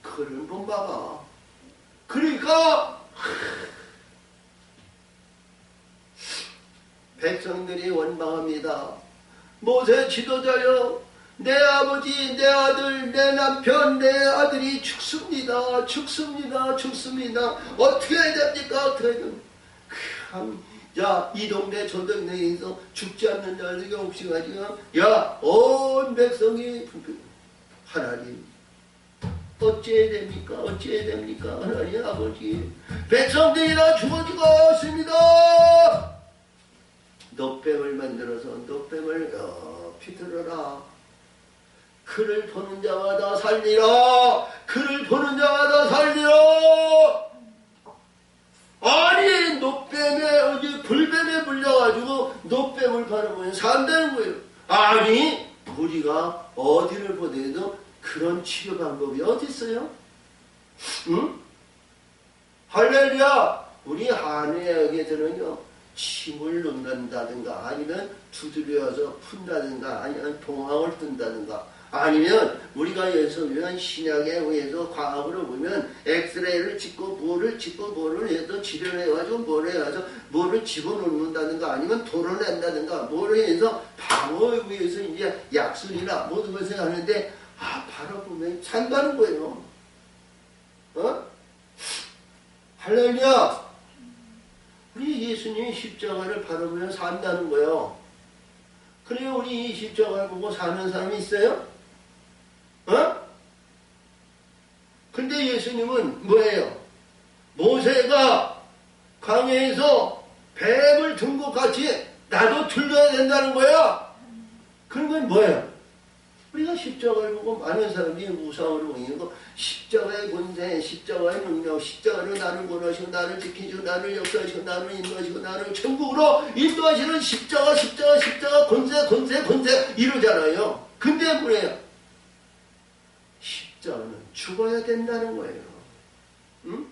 그거를 못 막아. 그러니까 백성들이 원망합니다. 모세 지도자여, 내 아버지, 내 아들, 내 남편, 내 아들이 죽습니다. 어떻게 해야 됩니까? 어떻게 해야 됩니까? 야, 이 동네 저 동네에서 죽지 않는 자들이 혹시 가지고, 야, 온 백성이 하나님 어찌해야 됩니까? 하나님 아버지, 백성들이 다 죽어지고 있습니다. 놋뱀을 만들어서 놋뱀을 비틀어라. 그를 보는 자마다 살리라. 그를 보는 자마다 살리라. 아니 놋뱀에 불뱀에 물려가지고 놋뱀을 바르면 산다는 거예요. 아니 우리가 어디를 보더라도 그런 치료 방법이 어디 있어요? 응? 할렐루야. 우리 한의학에서는요 침을 놓는다든가 아니면 두드려서 푼다든가 아니면 봉황을 뜬다든가 아니면 우리가 예서 보면 신약에 의해서 과학으로 보면 엑스레이를 찍고 뭐를 찍고 뭐를 해서 치료를 해가지고 뭐를 해서 뭐를 집어넣는다든가 아니면 돌을 낸다든가 뭐를 해서 방어에 의해서 이제 약술이나 모든 것을 하는데 바로 보면 산다는 거예요. 할렐루야. 우리 예수님이 십자가를 바라보면 산다는 거예요. 그래요. 우리 이 십자가를 보고 사는 사람이 있어요? 근데 예수님은 뭐예요? 모세가 광야에서 뱀을 든 것 같이 나도 들려야 된다는 거야. 그런 건 뭐예요? 우리가 십자가를 보고 많은 사람들이 우상으로 보이는 거 십자가의 권세, 십자가의 능력, 십자가로 나를 구원하시고 나를 지키시고 나를 역사하시고 나를 인도하시고 나를 천국으로 인도하시는 십자가 권세 이러잖아요. 근데 뭐예요? 십자가는 죽어야 된다는 거예요. 응?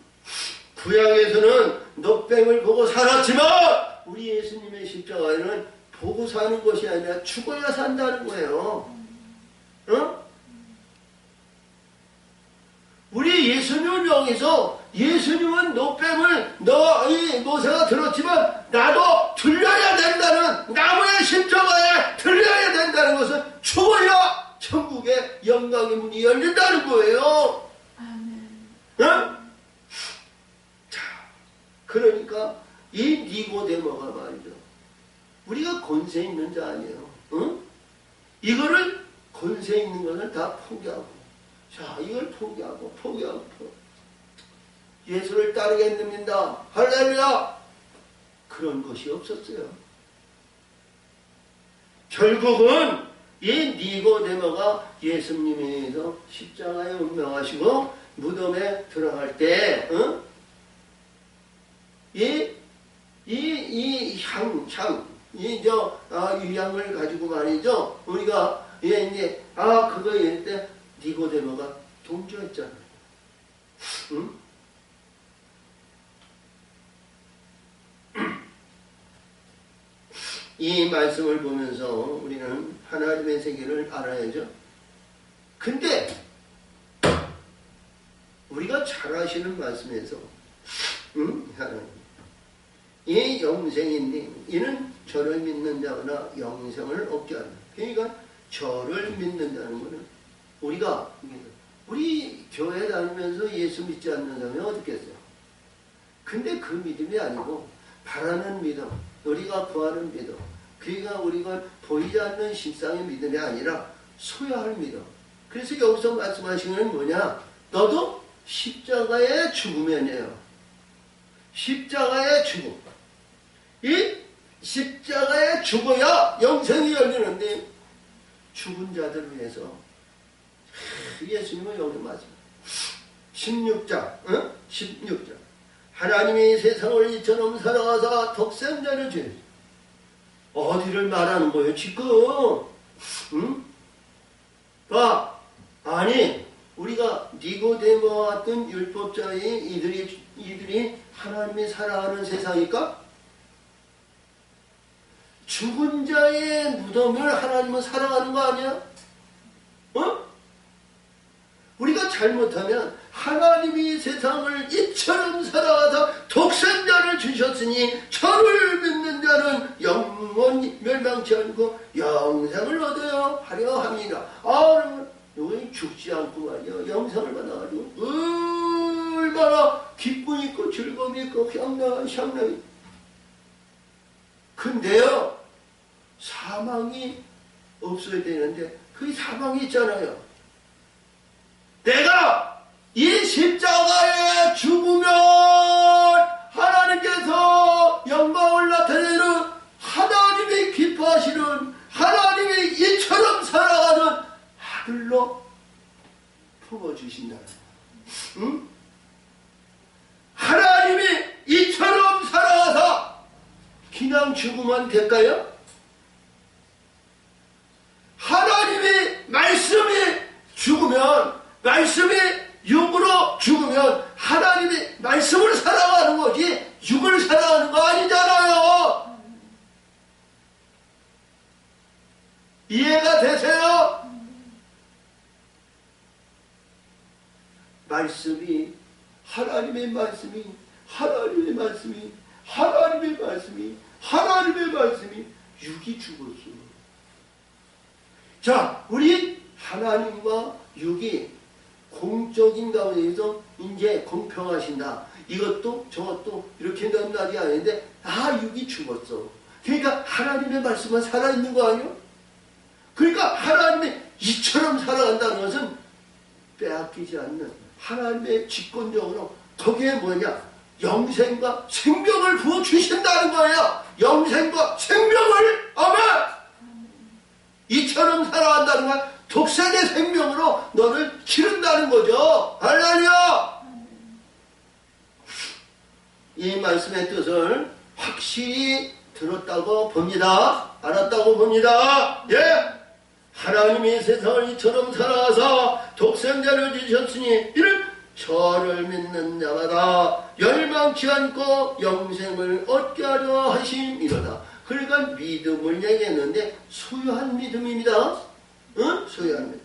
구약에서는 놋뱀을 보고 살았지만 우리 예수님의 십자가에는 보고 사는 것이 아니라 죽어야 산다는 거예요. 우리 예수님을 향해서 예수님은 놋뱀을 이 모세가 들었지만 나도 들려야 된다는 나무의 십자가에 들려야 된다는 것은 죽어야 천국의 영광의 문이 열린다는 거예요. 자, 그러니까 이 니고데모가 말이죠. 우리가 권세 있는 자 아니에요. 이거를 권세 있는 것을 다 포기하고 자 이걸 포기하고 예수를 따르겠습니다. 할렐루야. 그런 것이 없었어요. 결국은 이 니고데모가 예수님에 의해서 십자가에 운명하시고 무덤에 들어갈 때 유향을 가지고 말이죠. 우리가 그거 얘기할 때 니고데모가 동조했잖아요. 이 말씀을 보면서 우리는 하나님의 세계를 알아야죠. 근데 우리가 잘 아시는 말씀에서 하나님 이 영생인님 이는 저를 믿는 자거나 영생을 얻게 하는. 그러니까 저를 믿는다는 것은 우리 교회 다니면서 예수 믿지 않는 사람이 어떻겠어요? 근데 그 믿음이 아니고 바라는 믿음, 우리가 구하는 믿음, 그러니까 우리가 보이지 않는 십상의 믿음이 아니라 소유할 믿음. 그래서 여기서 말씀하시는 건 뭐냐? 너도 십자가에 죽으면이에요. 십자가에 죽음. 이 십자가에 죽어야 영생이 열리는데 죽은 자들을 위해서 예수님은 여기 맞아요. 16장 16장 하나님이 세상을 이처럼 사랑하사 독생자를 주셨어요. 어디를 말하는 거예요 지금? 아니 우리가 니고데모와 같은 율법자의 이들이 하나님이 사랑하는 세상일까? 죽은 자의 무덤을 하나님은 사랑하는 거 아니야? 우리가 잘못하면 하나님이 세상을 이처럼 사랑하사 독생자를 주셨으니 저를 믿는 자는 영원히 멸망치 않고 영생을 얻어야 하려 합니다. 그러면 여기 죽지 않고 말이야 영생을 받아가지고 얼마나 기쁨이 있고 즐거움이 있고 향락이. 근데요 사망이 없어야 되는데 그 사망이 있잖아요. 내가 이 십자가에 죽으면 하나님께서 영광을 나타내는 하나님 주신다. 응? 하나님이 이처럼 살아가서 그냥 죽으면 될까요? 하나님이 말씀이 죽으면, 말씀이 육으로 죽으면 하나님이 말씀을 살아가는 거지 육을 살아가는 거 아니잖아요. 이해가 되세요? 말씀이, 하나님의 말씀이, 하나님의 말씀이, 하나님의 말씀이, 하나님의 말씀이 육이 죽었어. 자, 우리 하나님과 육이 공적인 가운데서 이제 공평하신다. 이것도 저것도 이렇게 넘나지 않는데 다 육이 죽었어. 그러니까 하나님의 말씀은 살아있는 거 아니요? 그러니까 하나님이 이처럼 살아간다는 것은 빼앗기지 않는 하나님의 직권적으로 거기에 뭐냐? 영생과 생명을 부어주신다는 거예요. 영생과 생명을 아멘! 이처럼 살아간다는 건 독생의 생명으로 너를 기른다는 거죠. 할렐루야! 이 말씀의 뜻을 확실히 들었다고 봅니다. 알았다고 봅니다. 예! 하나님이 세상을 이처럼 살아가서 독생자를 주셨으니 이를 저를 믿는 자마다 멸망치 않고 영생을 얻게 하려 하심이로다. 그러니까 믿음을 얘기했는데 소유한 믿음입니다. 응? 소유한 믿음.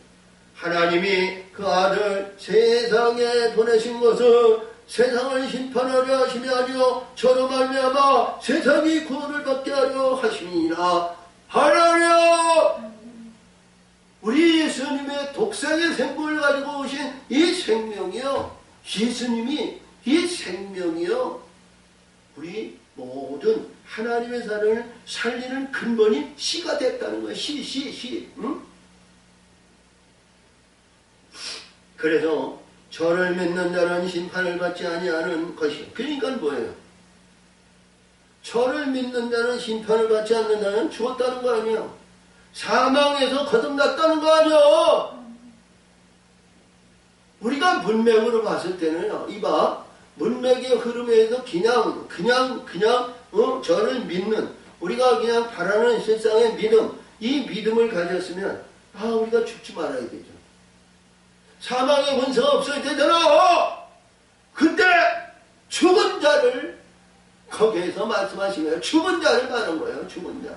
하나님이 그 아들 세상에 보내신 것은 세상을 심판하려 하심이 아니요 저로 말미암아 세상이 구원을 받게 하려 하심이니라. 할렐루야! 우리 예수님의 독생의 생명을 가지고 오신 이 생명이요, 예수님이 이 생명이요, 우리 모든 하나님의 사람을 살리는 근본이 씨가 됐다는 거예요. 씨. 응? 그래서 저를 믿는 자는 심판을 받지 아니하는 것이. 그러니까 뭐예요? 저를 믿는 자는 심판을 받지 않는 자는 죽었다는 거 아니에요. 사망에서 거듭났다는 거 아니에요. 우리가 문맥으로 봤을 때는요, 이봐, 문맥의 흐름에 의해서 그냥 저를 믿는, 우리가 그냥 바라는 세상의 믿음, 이 믿음을 가졌으면 우리가 죽지 말아야 되죠. 사망의 권세가 없어야 되잖아. 근데 죽은 자를 거기에서 말씀하신 거예요. 죽은 자를 말한 거예요. 죽은 자.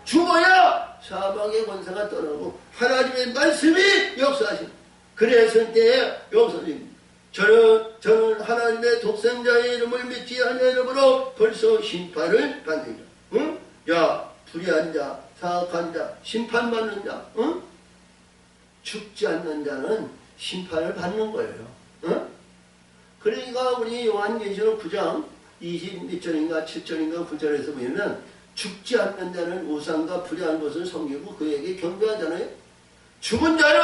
죽어야 사망의 권세가 떠나고 하나님의 말씀이 역사하신. 그랬을 때에 여기서 저는 하나님의 독생자의 이름을 믿지 아니하므로 벌써 심판을 받느니라. 응? 야, 불의한 자, 사악한 자, 심판받는 자, 응? 죽지 않는 자는 심판을 받는 거예요. 응? 그러니까 우리 요한계시록 9장 22절인가 7절인가 9절에서 보면 죽지 않는 자는 우상과 불의한 것을 섬기고 그에게 경배하잖아요. 죽은 자는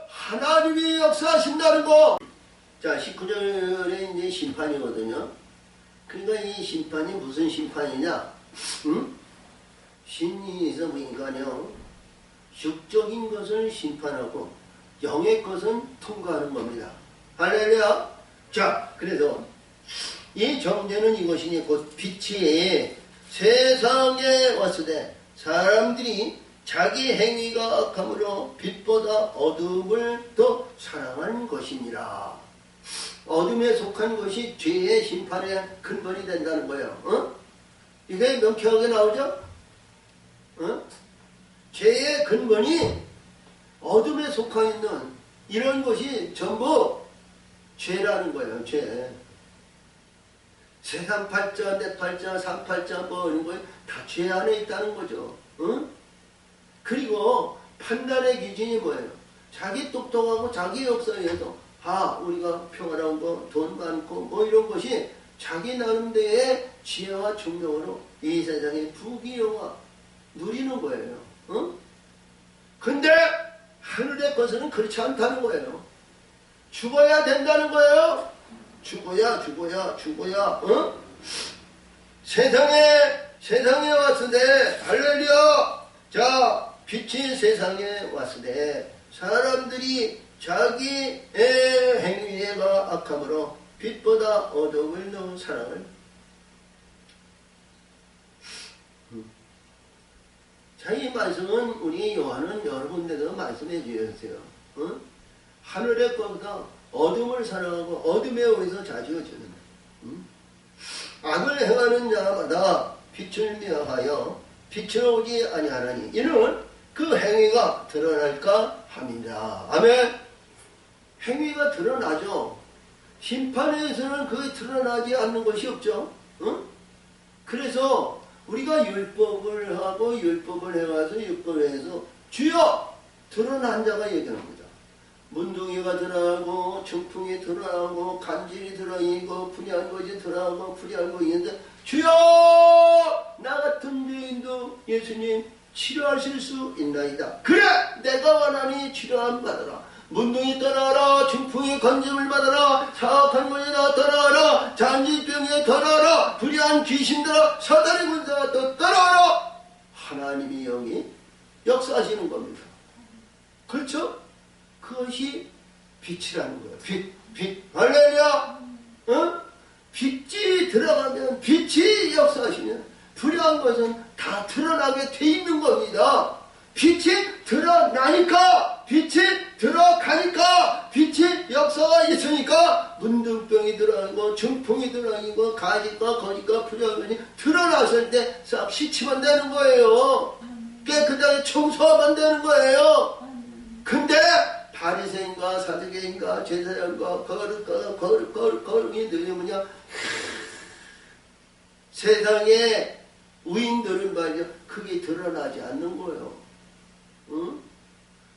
하나님이 역사하신다는 거. 자, 19절에 이제 심판이거든요. 그러니까 이 심판이 무슨 심판이냐? 응? 신이에서 보니까요, 육적인 것을 심판하고 영의 것은 통과하는 겁니다. 할렐루야. 자, 그래서 이 정죄는 이것이니 곧 빛이 세상에 왔을 때 사람들이 자기 행위가 악함으로 빛보다 어둠을 더 사랑한 것이니라. 어둠에 속한 것이 죄의 심판의 근본이 된다는 거예요. 어? 이게 명쾌하게 나오죠? 어? 죄의 근본이 어둠에 속하 있는 이런 것이 전부 죄라는 거예요. 죄. 세상 팔자, 내 팔자, 산 팔자 뭐 이런 거 다 죄 안에 있다는 거죠. 어? 그리고 판단의 기준이 뭐예요? 자기 똑똑하고 자기 역사에 의해서 우리가 평화로운 거, 돈 많고 뭐 이런 것이 자기 나름대로의 지혜와 총명으로 이 세상의 부귀영화 누리는 거예요. 어? 근데 하늘의 것은 그렇지 않다는 거예요. 죽어야 된다는 거예요. 죽어야. 어? 세상에 왔을 때 할렐루야. 자, 빛이 세상에 왔을 때 사람들이 자기의 행위가 악함으로 빛보다 어둠을 더 사랑을. 자, 이 말씀은 우리 요한은 여러 군데서 말씀해 주셨어요. 하늘의 것보다 어둠을 사랑하고 어둠에 의해서 자지어지는. 악을 행하는 자마다 빛을 미워하여 빛을 오지 아니하나니 이는 그 행위가 드러날까 함이라. 아멘. 행위가 드러나죠. 심판에서는 그게 드러나지 않는 것이 없죠. 그래서 우리가 율법을 하고 율법을 해가서 율법을 해서 주여 드러난 자가 얘기합니다. 문둥이가 드러나고 청풍이 드러나고 간질이 드러나고 불의한 것이 드러나고 불의한 것이 있는데 주여 나 같은 죄인도 예수님 치료하실 수 있나이다. 그래 내가 원하니 치료함 받아라. 문둥이 떠나라. 중풍이 건짐을 받아라. 사악한 것이 다 떠나라. 잔지병에 떠나라. 불의한 귀신들아 사단의 군사가 더 떠나라. 하나님이 영이 역사하시는 겁니다. 그렇죠? 그것이 빛이라는 거예요. 빛. 할렐루야. 빛이 들어가면 빛이 역사하시면 불의한 것은 다 드러나게 돼 있는 겁니다. 빛이 드러나니까, 빛이 들어가니까, 빛이 역사가 있으니까 문둥병이 드러나고 중풍이 드러나고 가지과 거짓과 불의한 것이 드러났을 때 싹 씻히면 되는 거예요. 깨끗하게 청소하면 되는 거예요. 근데 바리새인과 사두개인과 제사장과 거룩이 뭐냐 세상에 우인들은 말이죠. 그게 드러나지 않는 거예요.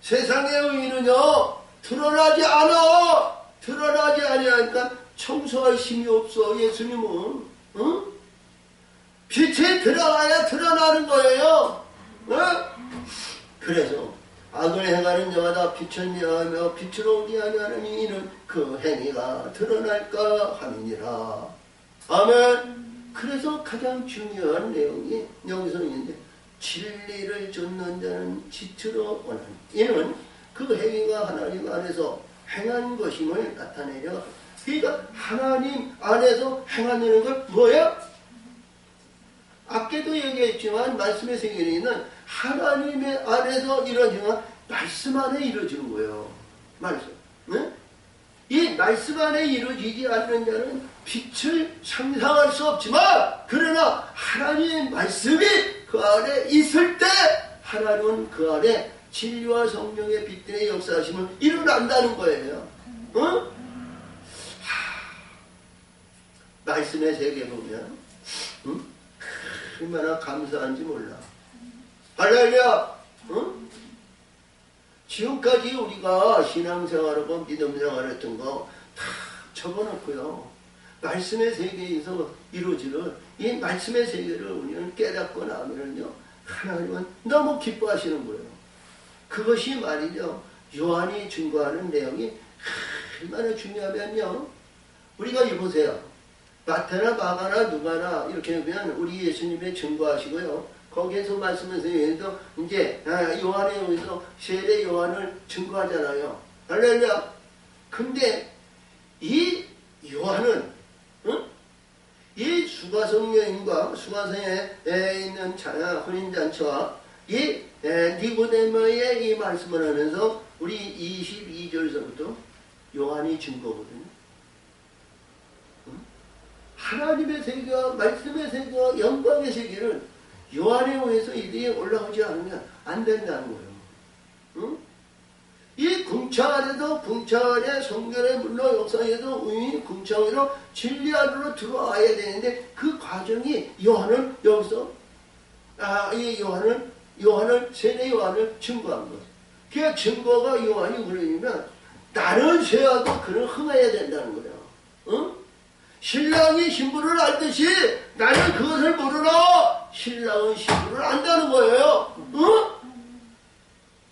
세상의 의인은요 드러나지 않아. 드러나지 아니하니까 청소할 힘이 없어. 예수님은 빛이 들어가야 드러나는 거예요. 그래서 악을 행하는 자마다 빛을 미워하며 빛으로 오지 아니하는 이는 그 행위가 드러날까 함이니라. 아멘. 그래서 가장 중요한 내용이 여기서 있는데 진리를 좇는 자는 빛으로 오나니 이는 그 행위가 하나님 안에서 행한 것임을 나타내려. 그러니까 하나님 안에서 행하는 걸 뭐야? 아까도 얘기했지만 말씀의 세계에 있는 하나님의 안에서 이루어지는 말씀 안에 이루어지는 거예요. 말씀. 네? 이 말씀 안에 이루어지지 않는 자는 빛을 상상할 수 없지만 그러나 하나님의 말씀이 그 안에 있을 때 하나님은 그 안에 진리와 성령의 빛들의 역사하심을 일어난다는 거예요. 말씀의 세계 보면 얼마나 감사한지 몰라. 할렐루야. 지금까지 우리가 신앙생활하고 믿음생활했던 거 다 접어놓고요. 말씀의 세계에서 이루어지는 이 말씀의 세계를 우리는 깨닫고 나면요. 하나님은 너무 기뻐하시는 거예요. 그것이 말이죠. 요한이 증거하는 내용이 얼마나 중요하면요. 우리가 이보세요. 마태나 마가나 누가나 이렇게 보면 우리 예수님의 증거하시고요. 거기에서 말씀하세요. 이제 요한에 의해서 세례 요한을 증거하잖아요. 할렐루야. 근데 이 요한은 이 수가성 여인과 수가성에 있는 혼인잔치와 이 니고데모의 이 말씀을 하면서 우리 22절서부터 요한이 증거거든요. 하나님의 세계와 말씀의 세계와 영광의 세계를 요한에 의해서 이들이 올라오지 않으면 안 된다는 거예요. 이 궁창 안에도 궁창 안에 성결의 물로 역사에도 의인이 궁창 안으로 진리 안으로 들어와야 되는데 그 과정이 요한은 여기서 이 요한을 세례 요한을 증거한 것. 그 증거가 요한이 그러면 나는 쇠하고 그는 흥해야 된다는 거예요. 신랑이 신부를 알듯이 나는 그것을 모르나 신랑은 신부를 안다는 거예요.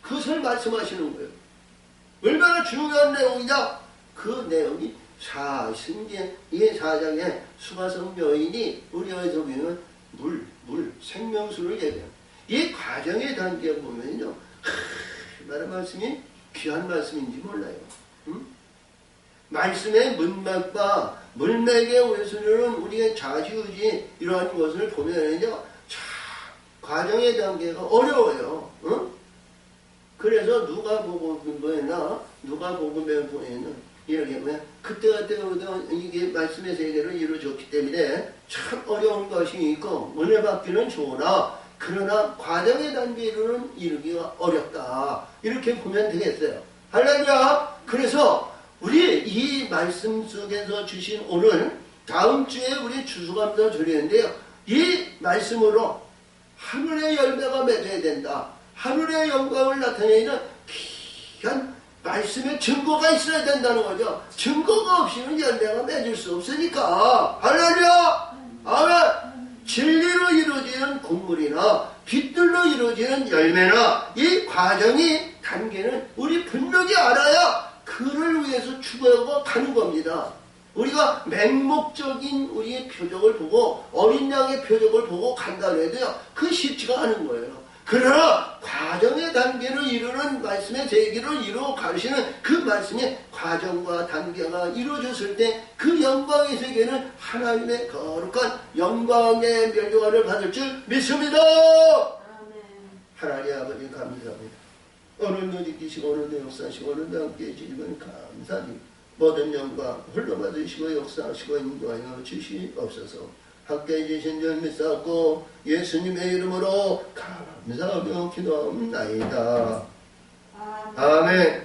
그것을 말씀하시는 거예요. 얼마나 중요한 내용이냐. 그 내용이 사승제 이 4장에 수가성 여인이 우리 어디서 보면 생명수를 얘기해요. 이 과정의 단계에 보면요. 말한 말씀이 귀한 말씀인지 몰라요. 응? 말씀의 문맥과 물맥의 우선은 우리의 자지우지 이러한 것을 보면은요, 참 과정의 단계가 어려워요. 응? 그래서 누가 복음에나 누가 복음에 보에는 이렇게 보면 그때그때마다 이게 말씀의 세계로 이루어졌기 때문에 참 어려운 것이 있고 은혜 받기는 좋으나 그러나 과정의 단계로는 이루기가 어렵다. 이렇게 보면 되겠어요. 할렐루야. 그래서 우리 이 말씀 속에서 주신 오늘 다음 주에 우리 추수감사 드리는데요. 이 말씀으로 하늘의 열매가 맺어야 된다. 하늘의 영광을 나타내는 귀한 말씀의 증거가 있어야 된다는 거죠. 증거가 없이는 열매가 맺을 수 없으니까. 할렐루야. 아멘. 진리로 이루어지는 곡물이나 빛들로 이루어지는 열매나 이 과정이 단계는 우리 분명히 알아야 그를 위해서 추구하고 가는 겁니다. 우리가 맹목적인 우리의 표적을 보고 어린 양의 표적을 보고 간다고 해도요. 그 쉽지가 않은 거예요. 그러나 과정의 단계를 이루는 말씀의 세계를 이루어 가시는 그 말씀의 과정과 단계가 이루어졌을 때 그 영광의 세계는 하나님의 거룩한 영광의 멸류관을 받을 줄 믿습니다. 아멘. 하나님 아버지 감사합니다. 오늘도 지키시고 오늘도 역사하시고 오늘도 함께해 주시면 감사합니다. 모든 영광 홀로 받으시고 역사하시고 인도하여 주시옵소서. 함께해 주신 줄 믿사옵고 예수님의 이름으로 감사하며 기도합니다. 아멘.